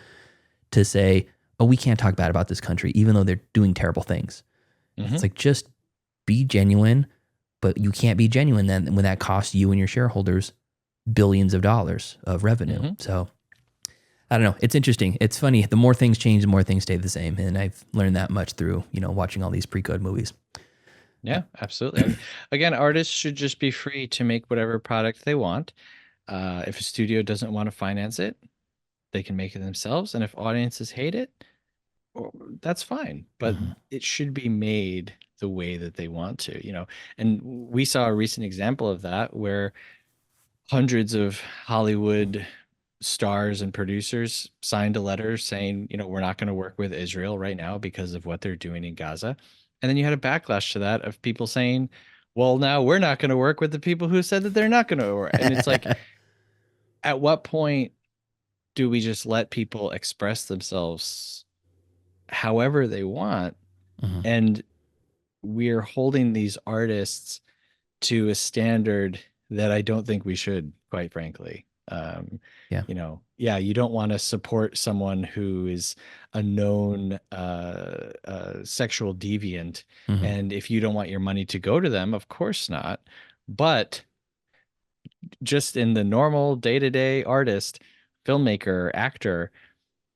to say, oh, we can't talk bad about this country, even though they're doing terrible things. It's like, just be genuine, but you can't be genuine then when that costs you and your shareholders billions of dollars of revenue. So I don't know. It's interesting. It's funny. The more things change, the more things stay the same. And I've learned that much through, watching all these pre-code movies. Yeah, absolutely. And again, artists should just be free to make whatever product they want. If a studio doesn't want to finance it, they can make it themselves. And if audiences hate it, that's fine. But it should be made the way that they want to, And we saw a recent example of that where hundreds of Hollywood stars and producers signed a letter saying, we're not going to work with Israel right now because of what they're doing in Gaza. And then you had a backlash to that of people saying, well, now we're not going to work with the people who said that they're not going to work. And it's like, at what point do we just let people express themselves however they want? And we're holding these artists to a standard that I don't think we should, quite frankly. You don't want to support someone who is a known sexual deviant. And if you don't want your money to go to them, of course not. But just in the normal day-to-day artist, filmmaker, actor,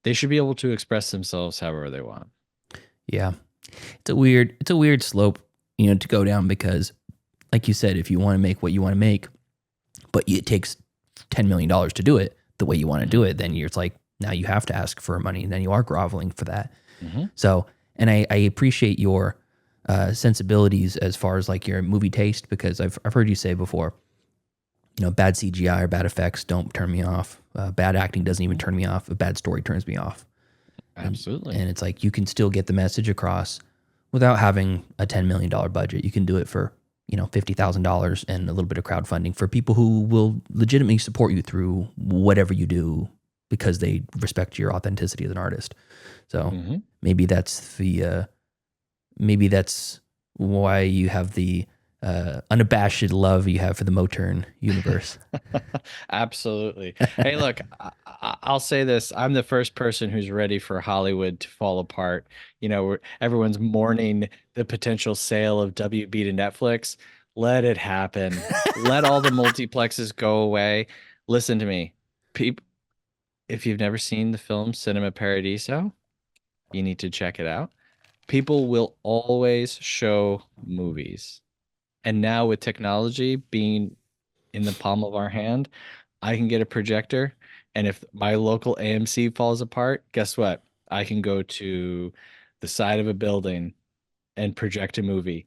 they should be able to express themselves however they want. Yeah. It's a weird slope, to go down because, like you said, if you want to make what you want to make, but it takes $10 million to do it the way you want to do it, then it's like, now you have to ask for money, and then you are groveling for that. So, and I appreciate your sensibilities as far as like your movie taste, because I've heard you say before bad CGI or bad effects don't turn me off. Bad acting doesn't even turn me off. A bad story turns me off. Absolutely. And it's like you can still get the message across without having a $10 million budget. You can do it for, $50,000 and a little bit of crowdfunding for people who will legitimately support you through whatever you do because they respect your authenticity as an artist. So maybe that's why you have the unabashed love you have for the Moturn universe. Absolutely. Hey, look, I'll say this. I'm the first person who's ready for Hollywood to fall apart. Everyone's mourning the potential sale of WB to Netflix. Let it happen. Let all the multiplexes go away. Listen to me. If you've never seen the film Cinema Paradiso, you need to check it out. People will always show movies. And now with technology being in the palm of our hand, I can get a projector. And if my local AMC falls apart, guess what? I can go to the side of a building and project a movie.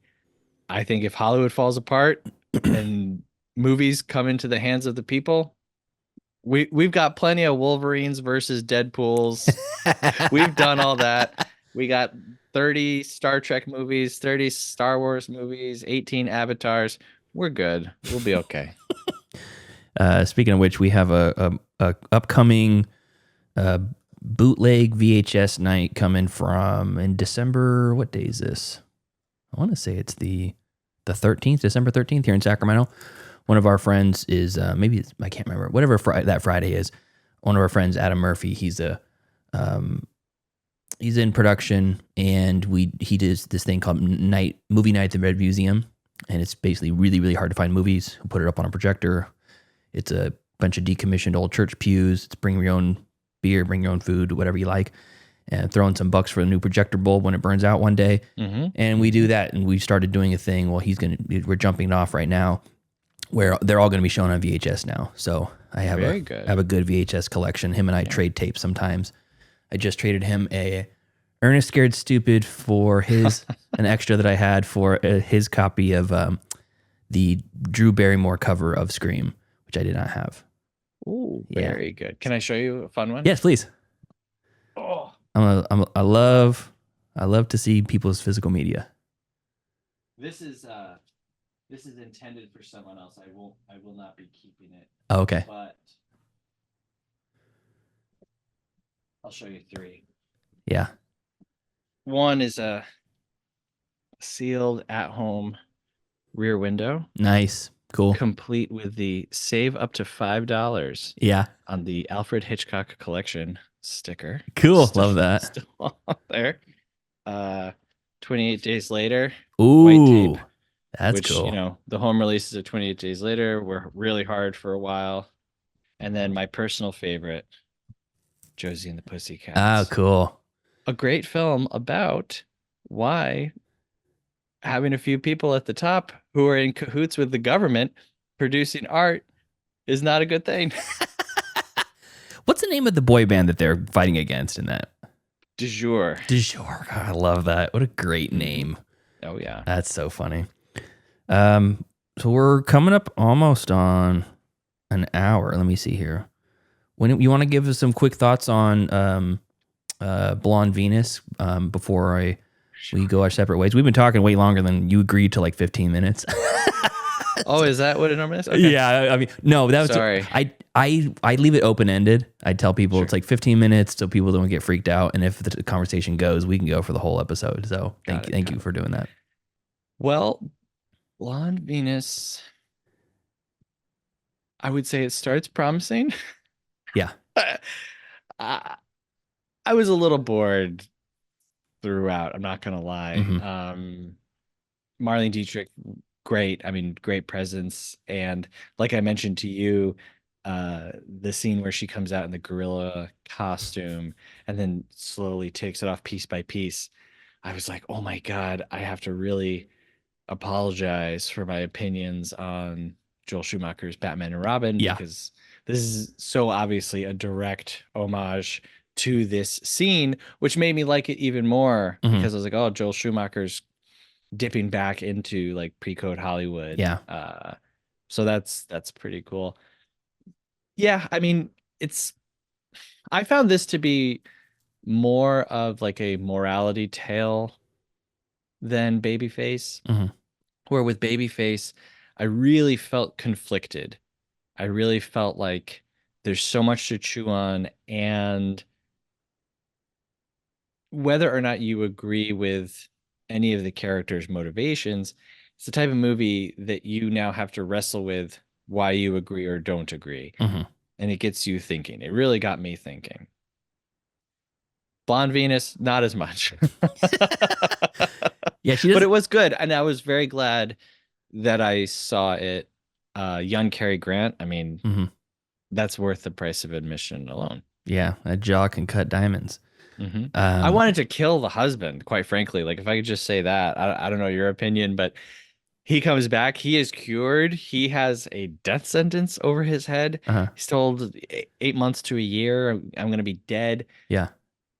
I think if Hollywood falls apart and movies come into the hands of the people, we've got plenty of Wolverines versus Deadpools. We've done all that. We got 30 Star Trek movies, 30 Star Wars movies, 18 Avatars. We're good. We'll be okay. Speaking of which, we have a upcoming bootleg VHS night coming from in December. What day is this? I want to say it's the 13th, December 13th here in Sacramento. One of our friends is I can't remember, whatever that Friday is. One of our friends, Adam Murphy, he's in production, and he does this thing called movie nights at Red Museum, and it's basically really, really hard to find movies. We'll put it up on a projector. It's a bunch of decommissioned old church pews. It's bring your own beer, bring your own food, whatever you like, and throw in some bucks for a new projector bulb when it burns out one day. And we do that, and we started doing a thing. Well, we're jumping it off right now, where they're all going to be shown on VHS now. So I have a good VHS collection. Him and I trade tapes sometimes. I just traded him a Ernest Scared Stupid for an extra that I had for his copy of the Drew Barrymore cover of Scream, which I did not have. Ooh, very good. Can I show you a fun one? Yes, please. Oh, I love to see people's physical media. This is intended for someone else. I will not be keeping it. Oh, okay. But I'll show you three. Yeah. One is a sealed at-home rear window. Nice. Cool. Complete with the save up to $5. Yeah. On the Alfred Hitchcock Collection sticker. Cool. Love that. Still on there. 28 Days Later. Ooh. White tape. That's cool. The home releases of 28 Days Later were really hard for a while. And then my personal favorite, Josie and the Pussycats. Oh, cool. A great film about why having a few people at the top who are in cahoots with the government producing art is not a good thing. What's the name of the boy band that they're fighting against in that? Du jour. Du jour. God, I love that. What a great name. Oh, yeah. That's so funny. So we're coming up almost on an hour. Let me see here. When you want to give us some quick thoughts on Blonde Venus before we go our separate ways. We've been talking way longer than you agreed to, like 15 minutes. Oh, is that what it normally is? Okay. Yeah, I mean, no, that was sorry. I leave it open ended. I tell people It's like 15 minutes so people don't get freaked out, and if the conversation goes, we can go for the whole episode. So thank you for doing that. Well, Blonde Venus, I would say it starts promising. Yeah. I was a little bored throughout. I'm not gonna lie. Marlene Dietrich, great. I mean, great presence. And like I mentioned to you, the scene where she comes out in the gorilla costume and then slowly takes it off piece by piece. I was like, oh my God, I have to really apologize for my opinions on Joel Schumacher's Batman and Robin, because this is so obviously a direct homage to this scene, which made me like it even more because I was like, oh, Joel Schumacher's dipping back into like pre-code Hollywood. So that's pretty cool. Yeah, I mean, I found this to be more of like a morality tale than Babyface. Mhm. Where with Babyface, I really felt conflicted. I really felt like there's so much to chew on, and whether or not you agree with any of the characters' motivations, it's the type of movie that you now have to wrestle with why you agree or don't agree. Mhm. And it gets you thinking. It really got me thinking. Blonde Venus, not as much. Yeah, she But does. it was good, and I was very glad that I saw it. Young Cary Grant, I mean, Mhm. that's worth the price of admission alone. Yeah, that jaw can cut diamonds. I wanted to kill the husband, quite frankly. Like, if I could just say that, I don't know your opinion, but he comes back. He is cured. He has a death sentence over his head. Uh-huh. He's told 8 months to a year, I'm going to be dead. Yeah.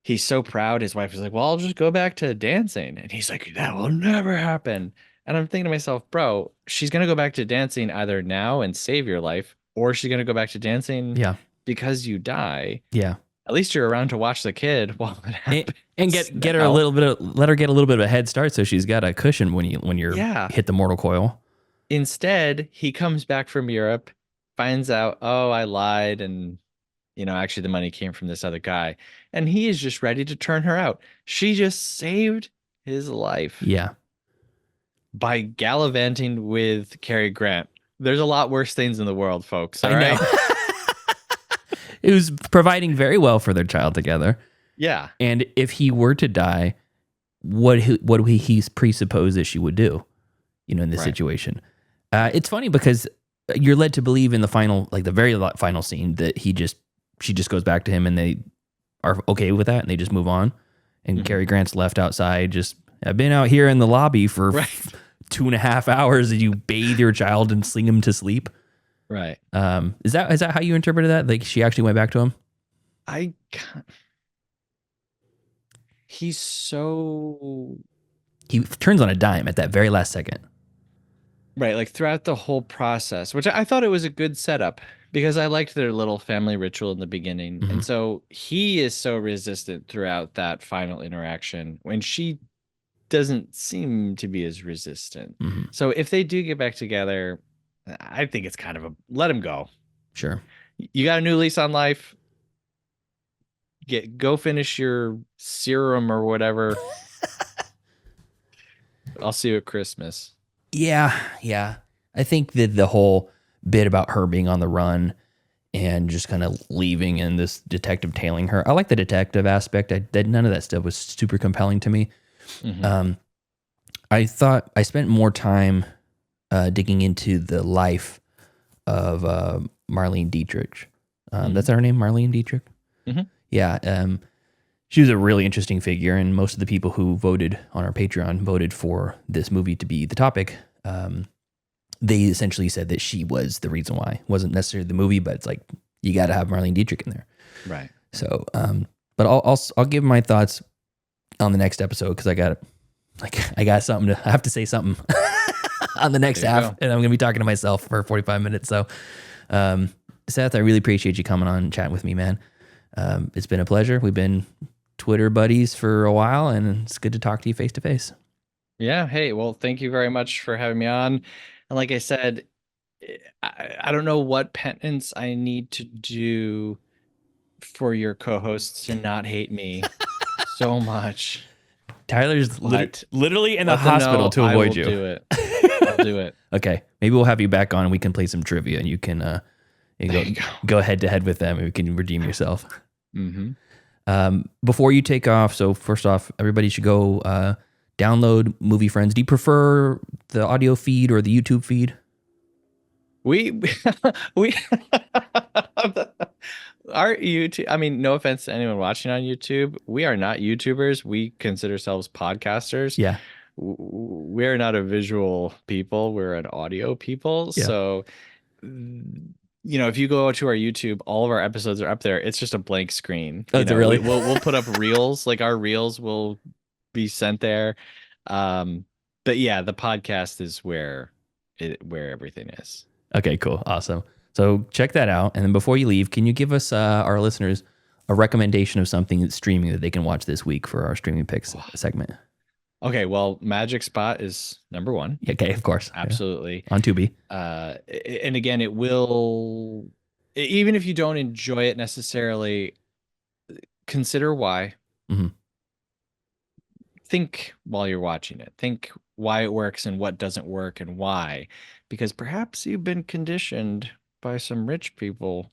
He's so proud. His wife is like, well, I'll just go back to dancing. And he's like, that will never happen. And I'm thinking to myself, bro, she's going to go back to dancing either now and save your life, or she's going to go back to dancing Yeah. because you die. Yeah. At least you're around to watch the kid while it happens. And get her a little bit of, let her get a little bit of a head start so she's got a cushion when you're Yeah. hit the mortal coil. Instead, he comes back from Europe, finds out, oh, I lied, and actually the money came from this other guy, and he is just ready to turn her out. She just saved his life Yeah. by gallivanting with Cary Grant. There's a lot worse things in the world, folks. All I know. right? It was providing very well for their child together. Yeah. And if he were to die, what do he presuppose that she would do, in this Right. situation? It's funny because you're led to believe in the final, like the very final scene, that she just goes back to him and they are okay with that and they just move on. And Cary Grant's left outside. I've been out here in the lobby for 2.5 hours, and you bathe your child and sing him to sleep. Right. Is that how you interpreted that? Like she actually went back to him? He's so... He turns on a dime at that very last second. Right, like throughout the whole process, which I thought it was a good setup because I liked their little family ritual in the beginning. And so he is so resistant throughout that final interaction when she doesn't seem to be as resistant. So if they do get back together, I think it's kind of let him go. Sure. You got a new lease on life. Go finish your serum or whatever. I'll see you at Christmas. Yeah. I think that the whole bit about her being on the run and just kind of leaving and this detective tailing her, I like the detective aspect. None of that stuff was super compelling to me. I thought I spent more time digging into the life of Marlene Dietrich. That's her name, Marlene Dietrich? Yeah. She was a really interesting figure, and most of the people who voted on our Patreon voted for this movie to be the topic. They essentially said that she was the reason why. It wasn't necessarily the movie, but it's like, you got to have Marlene Dietrich in there. Right. So, but I'll give my thoughts on the next episode, because I got something I have to say something on the next half, and I'm going to be talking to myself for 45 minutes. So, Seth, I really appreciate you coming on and chatting with me, man. It's been a pleasure. We've been Twitter buddies for a while, and it's good to talk to you face to face. Yeah. Hey, well, thank you very much for having me on. And like I said, I don't know what penance I need to do for your co-hosts to not hate me so much. Tyler's literally in the hospital to avoid you. I'll do it. I'll do it. Okay. Maybe we'll have you back on and we can play some trivia, and you can go head to head with them, and we can redeem yourself. Before you take off, so first off, everybody should go download Movie Friends. Do you prefer the audio feed or the YouTube feed? We our YouTube, I mean, no offense to anyone watching on YouTube, we are not YouTubers. We consider ourselves podcasters. Yeah. We're not a visual people. We're an audio people. Yeah. So, if you go to our YouTube, all of our episodes are up there. It's just a blank screen. Oh, is it really? We'll put up reels. Like, our reels will be sent there. But yeah, the podcast is where everything is. Okay, cool. Awesome. So check that out. And then before you leave, can you give us, our listeners, a recommendation of something that's streaming that they can watch this week for our streaming picks segment? Okay, well, Magic Spot is number one. Yeah, okay, of course. Absolutely. Yeah. On Tubi. And again, it will, even if you don't enjoy it necessarily, consider why. Mm-hmm. Think while you're watching it. Think why it works and what doesn't work and why. Because perhaps you've been conditioned by some rich people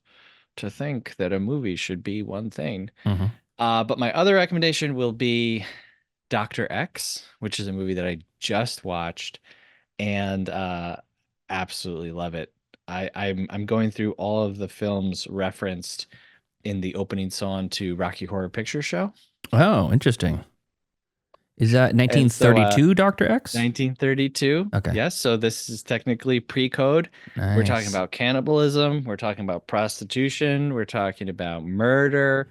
to think that a movie should be one thing. Mm-hmm. But my other recommendation will be Dr. X, which is a movie that I just watched and absolutely love it. I'm going through all of the films referenced in the opening song to Rocky Horror Picture Show. Oh, interesting. Is that 1932 Dr. X? 1932. Okay. Yes. So this is technically pre-code. Nice. We're talking about cannibalism. We're talking about prostitution. We're talking about murder.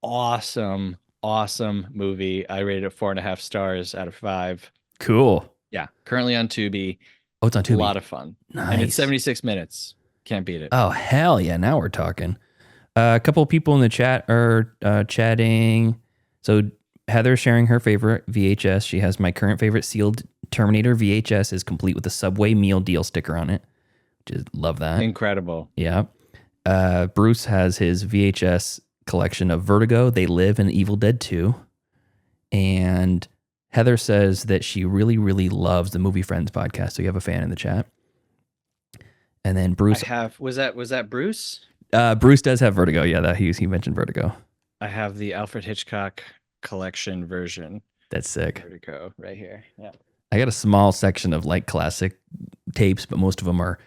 Awesome, awesome movie. I rated it 4.5 stars out of 5. Cool. Yeah. Currently on Tubi. Oh, it's on Tubi. A lot of fun. Nice. And it's 76 minutes. Can't beat it. Oh, hell yeah. Now we're talking. A couple of people in the chat are chatting. So Heather sharing her favorite VHS. She has my current favorite sealed Terminator VHS is complete with a Subway meal deal sticker on it. Just love that. Incredible. Yeah. Bruce has his VHS collection of Vertigo, They Live, and Evil Dead 2. And Heather says that she really, really loves the Movie Friends podcast. So you have a fan in the chat. And then Bruce. Was that Bruce? Bruce does have Vertigo. Yeah, that he mentioned Vertigo. I have the Alfred Hitchcock collection version. That's sick. Vertigo right here. Yeah. I got a small section of like classic tapes, but most of them are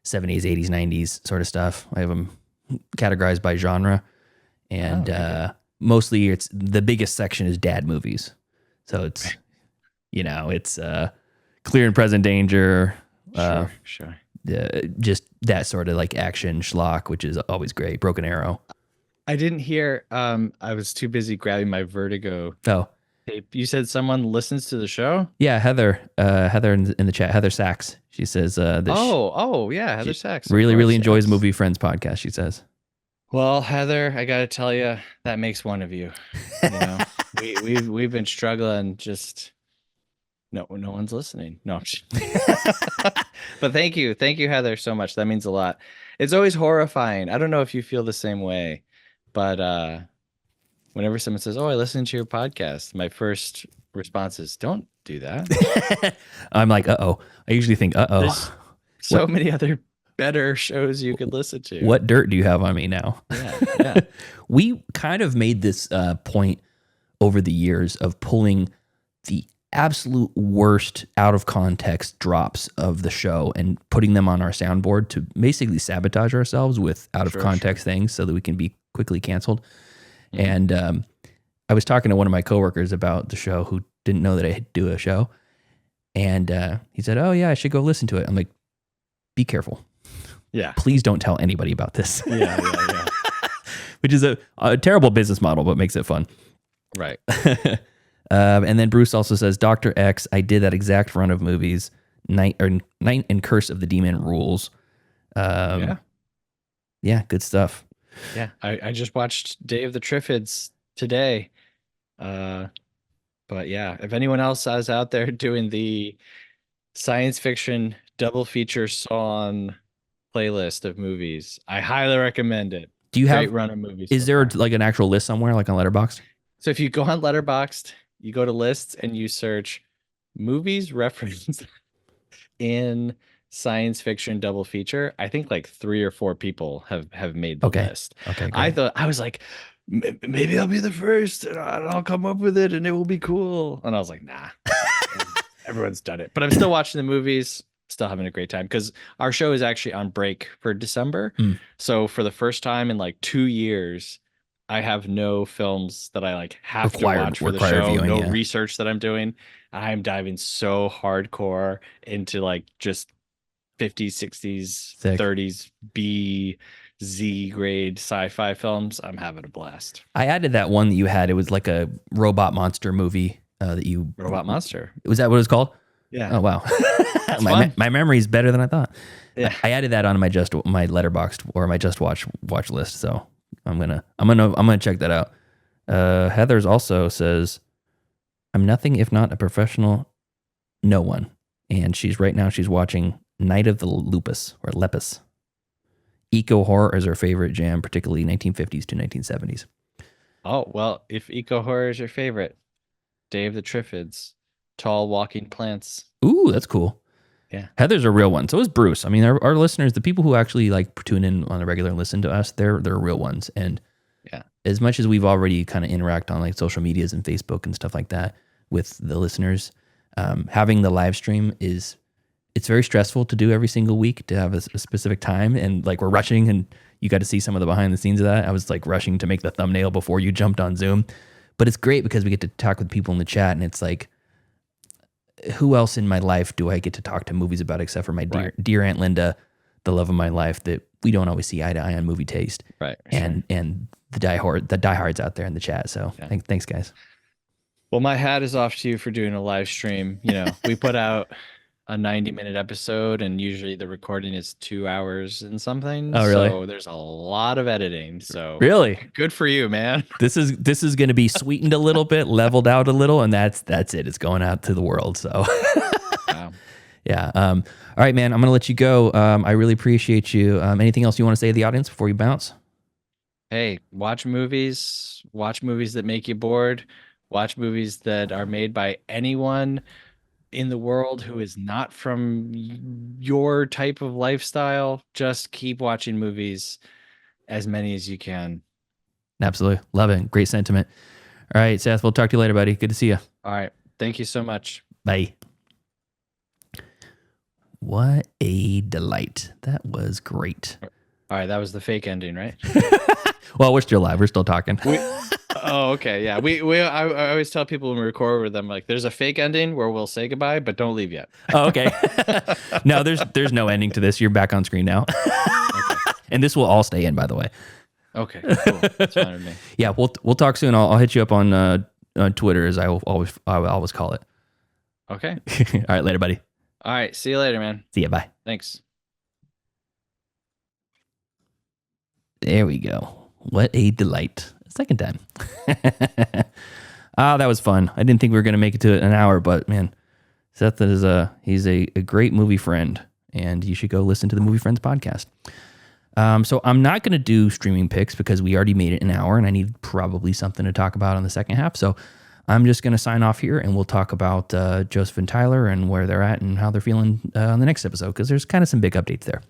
70s, 80s, 90s sort of stuff. I have them categorized by genre. And mostly it's the biggest section is dad movies. So it's, it's Clear and Present Danger. Sure. Just that sort of like action schlock, which is always great. Broken Arrow. I didn't hear. I was too busy grabbing my Vertigo Oh, tape. You said someone listens to the show? yeah. Heather in the chat, Heather Sachs. She says, Yeah, Heather Sachs. Really, really enjoys Movie Friends podcast. She says, well, Heather, I got to tell you, that makes one of you. We've been struggling. Just no one's listening. No, but thank you, Heather, so much. That means a lot. It's always horrifying. I don't know if you feel the same way, but whenever someone says, "Oh, I listened to your podcast," my first response is, "Don't do that." I'm like, "Uh-oh." I usually think, "Uh-oh." There's so many other better shows you could listen to. What dirt do you have on me now? Yeah. We kind of made this point over the years of pulling the absolute worst out of context drops of the show and putting them on our soundboard to basically sabotage ourselves with out of context things so that we can be quickly canceled. Mm-hmm. And I was talking to one of my coworkers about the show who didn't know that I do a show. And he said, "Oh yeah, I should go listen to it." I'm like, "Be careful. Yeah. Please don't tell anybody about this." Yeah. Which is a terrible business model, but makes it fun. Right. And then Bruce also says, Dr. X, I did that exact run of movies. Night and Curse of the Demon rules. Yeah, good stuff. Yeah, I just watched Day of the Triffids today. But yeah, if anyone else is out there doing the science fiction double feature song playlist of movies, I highly recommend it. Do you Great have run of movies? Is there like an actual list somewhere, like on Letterboxd? So if you go on Letterboxd, you go to lists and you search movies referenced in science fiction double feature. I think like 3 or 4 people have made the list. Okay. Great. I was like, maybe I'll be the first and I'll come up with it and it will be cool. And I was like, nah, everyone's done it. But I'm still watching the movies, still having a great time because our show is actually on break for December. So for the first time in like 2 years, I have no films that I like have to watch for the show, viewing, research that I'm doing. I'm diving so hardcore into like just 50s, 60s, 30s, B, Z grade sci-fi films. I'm having a blast. I added that one that you had. It was like a robot monster movie that you... Robot Monster. Was that what it was called? Yeah. Oh wow, fun. my memory is better than I thought. Yeah. I added that on my Letterboxd or my Just watch list. So I'm gonna check that out. Heather's also says, "I'm nothing if not a professional, no one," and she's watching Night of the Lupus or Lepus. Eco horror is her favorite jam, particularly 1950s to 1970s. Oh, well, if eco horror is your favorite, Day of the Triffids, Tall Walking Plants. Ooh, that's cool. Yeah. Heather's a real one. So is Bruce. I mean, our listeners, the people who actually like tune in on a regular and listen to us, they're real ones. And yeah, as much as we've already kind of interact on like social medias and Facebook and stuff like that with the listeners, having the live stream it's very stressful to do every single week to have a specific time. And like we're rushing, and you got to see some of the behind the scenes of that. I was like rushing to make the thumbnail before you jumped on Zoom, but it's great because we get to talk with people in the chat, and it's like, who else in my life do I get to talk to movies about except for my dear Aunt Linda, the love of my life, that we don't always see eye to eye on movie taste. Right. And the diehards out there in the chat. So thanks guys. Well, my hat is off to you for doing a live stream. You know, we put out a 90-minute episode, and usually the recording is 2 hours and something. Oh, really? So there's a lot of editing. So really good for you, man. This is going to be sweetened a little bit, leveled out a little, and that's it. It's going out to the world. So Wow. yeah. All right, man. I'm going to let you go. I really appreciate you. Anything else you want to say to the audience before you bounce? Hey, watch movies that make you bored. Watch movies that are made by anyone in the world who is not from your type of lifestyle. Just keep watching movies, as many as you can. Absolutely. Love it. Great sentiment. All right, Seth, we'll talk to you later, buddy. Good to see you. All right. Thank you so much. Bye. What a delight. That was great. All right. That was the fake ending, right? Well, we're still live. We're still talking. Oh, okay. Yeah. I always tell people when we record with them, like, there's a fake ending where we'll say goodbye, but don't leave yet. Oh, okay. No, there's no ending to this. You're back on screen now. Okay. And this will all stay in, by the way. Okay. Cool. That's fine with me. Yeah, we'll talk soon. I'll hit you up on Twitter, as I always call it. Okay. All right, later, buddy. All right. See you later, man. See ya. Bye. Thanks. There we go. What a delight. Second time. That was fun. I didn't think we were going to make it to an hour, but man, Seth he's a great movie friend, and you should go listen to the Movie Friends podcast. So I'm not going to do streaming picks because we already made it an hour, and I need probably something to talk about on the second half. So I'm just going to sign off here, and we'll talk about Joseph and Tyler and where they're at and how they're feeling on the next episode, because there's kind of some big updates there.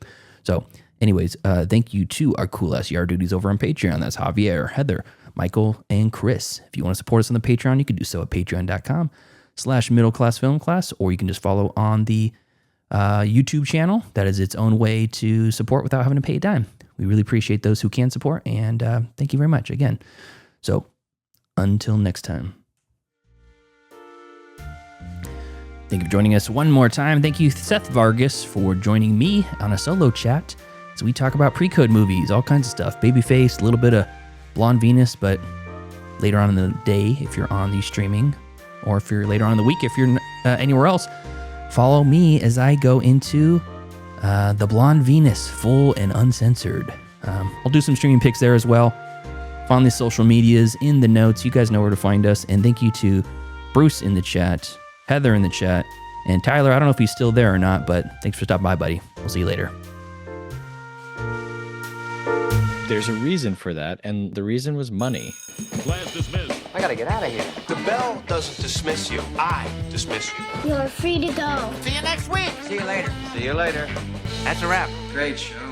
So anyways, thank you to our cool ass yard duties over on Patreon. That's Javier, Heather, Michael, and Chris. If you want to support us on the Patreon, you can do so at patreon.com/middleclassfilmclass, or you can just follow on the YouTube channel. That is its own way to support without having to pay a dime. We really appreciate those who can support, and thank you very much again. So until next time. Thank you for joining us one more time. Thank you, Seth Vargas, for joining me on a solo chat as we talk about pre-code movies, all kinds of stuff. Babyface, a little bit of Blonde Venus, but later on in the day, if you're on the streaming, or if you're later on in the week, if you're anywhere else, follow me as I go into the Blonde Venus, full and uncensored. I'll do some streaming picks there as well. Find the social medias in the notes. You guys know where to find us. And thank you to Bruce in the chat, Heather in the chat, and Tyler. I don't know if he's still there or not, but thanks for stopping by, buddy. We'll see you later. There's a reason for that, and the reason was money. Class dismissed. I gotta get out of here. The bell doesn't dismiss you. I dismiss you. You're free to go. See you next week. See you later. See you later. That's a wrap. Great show.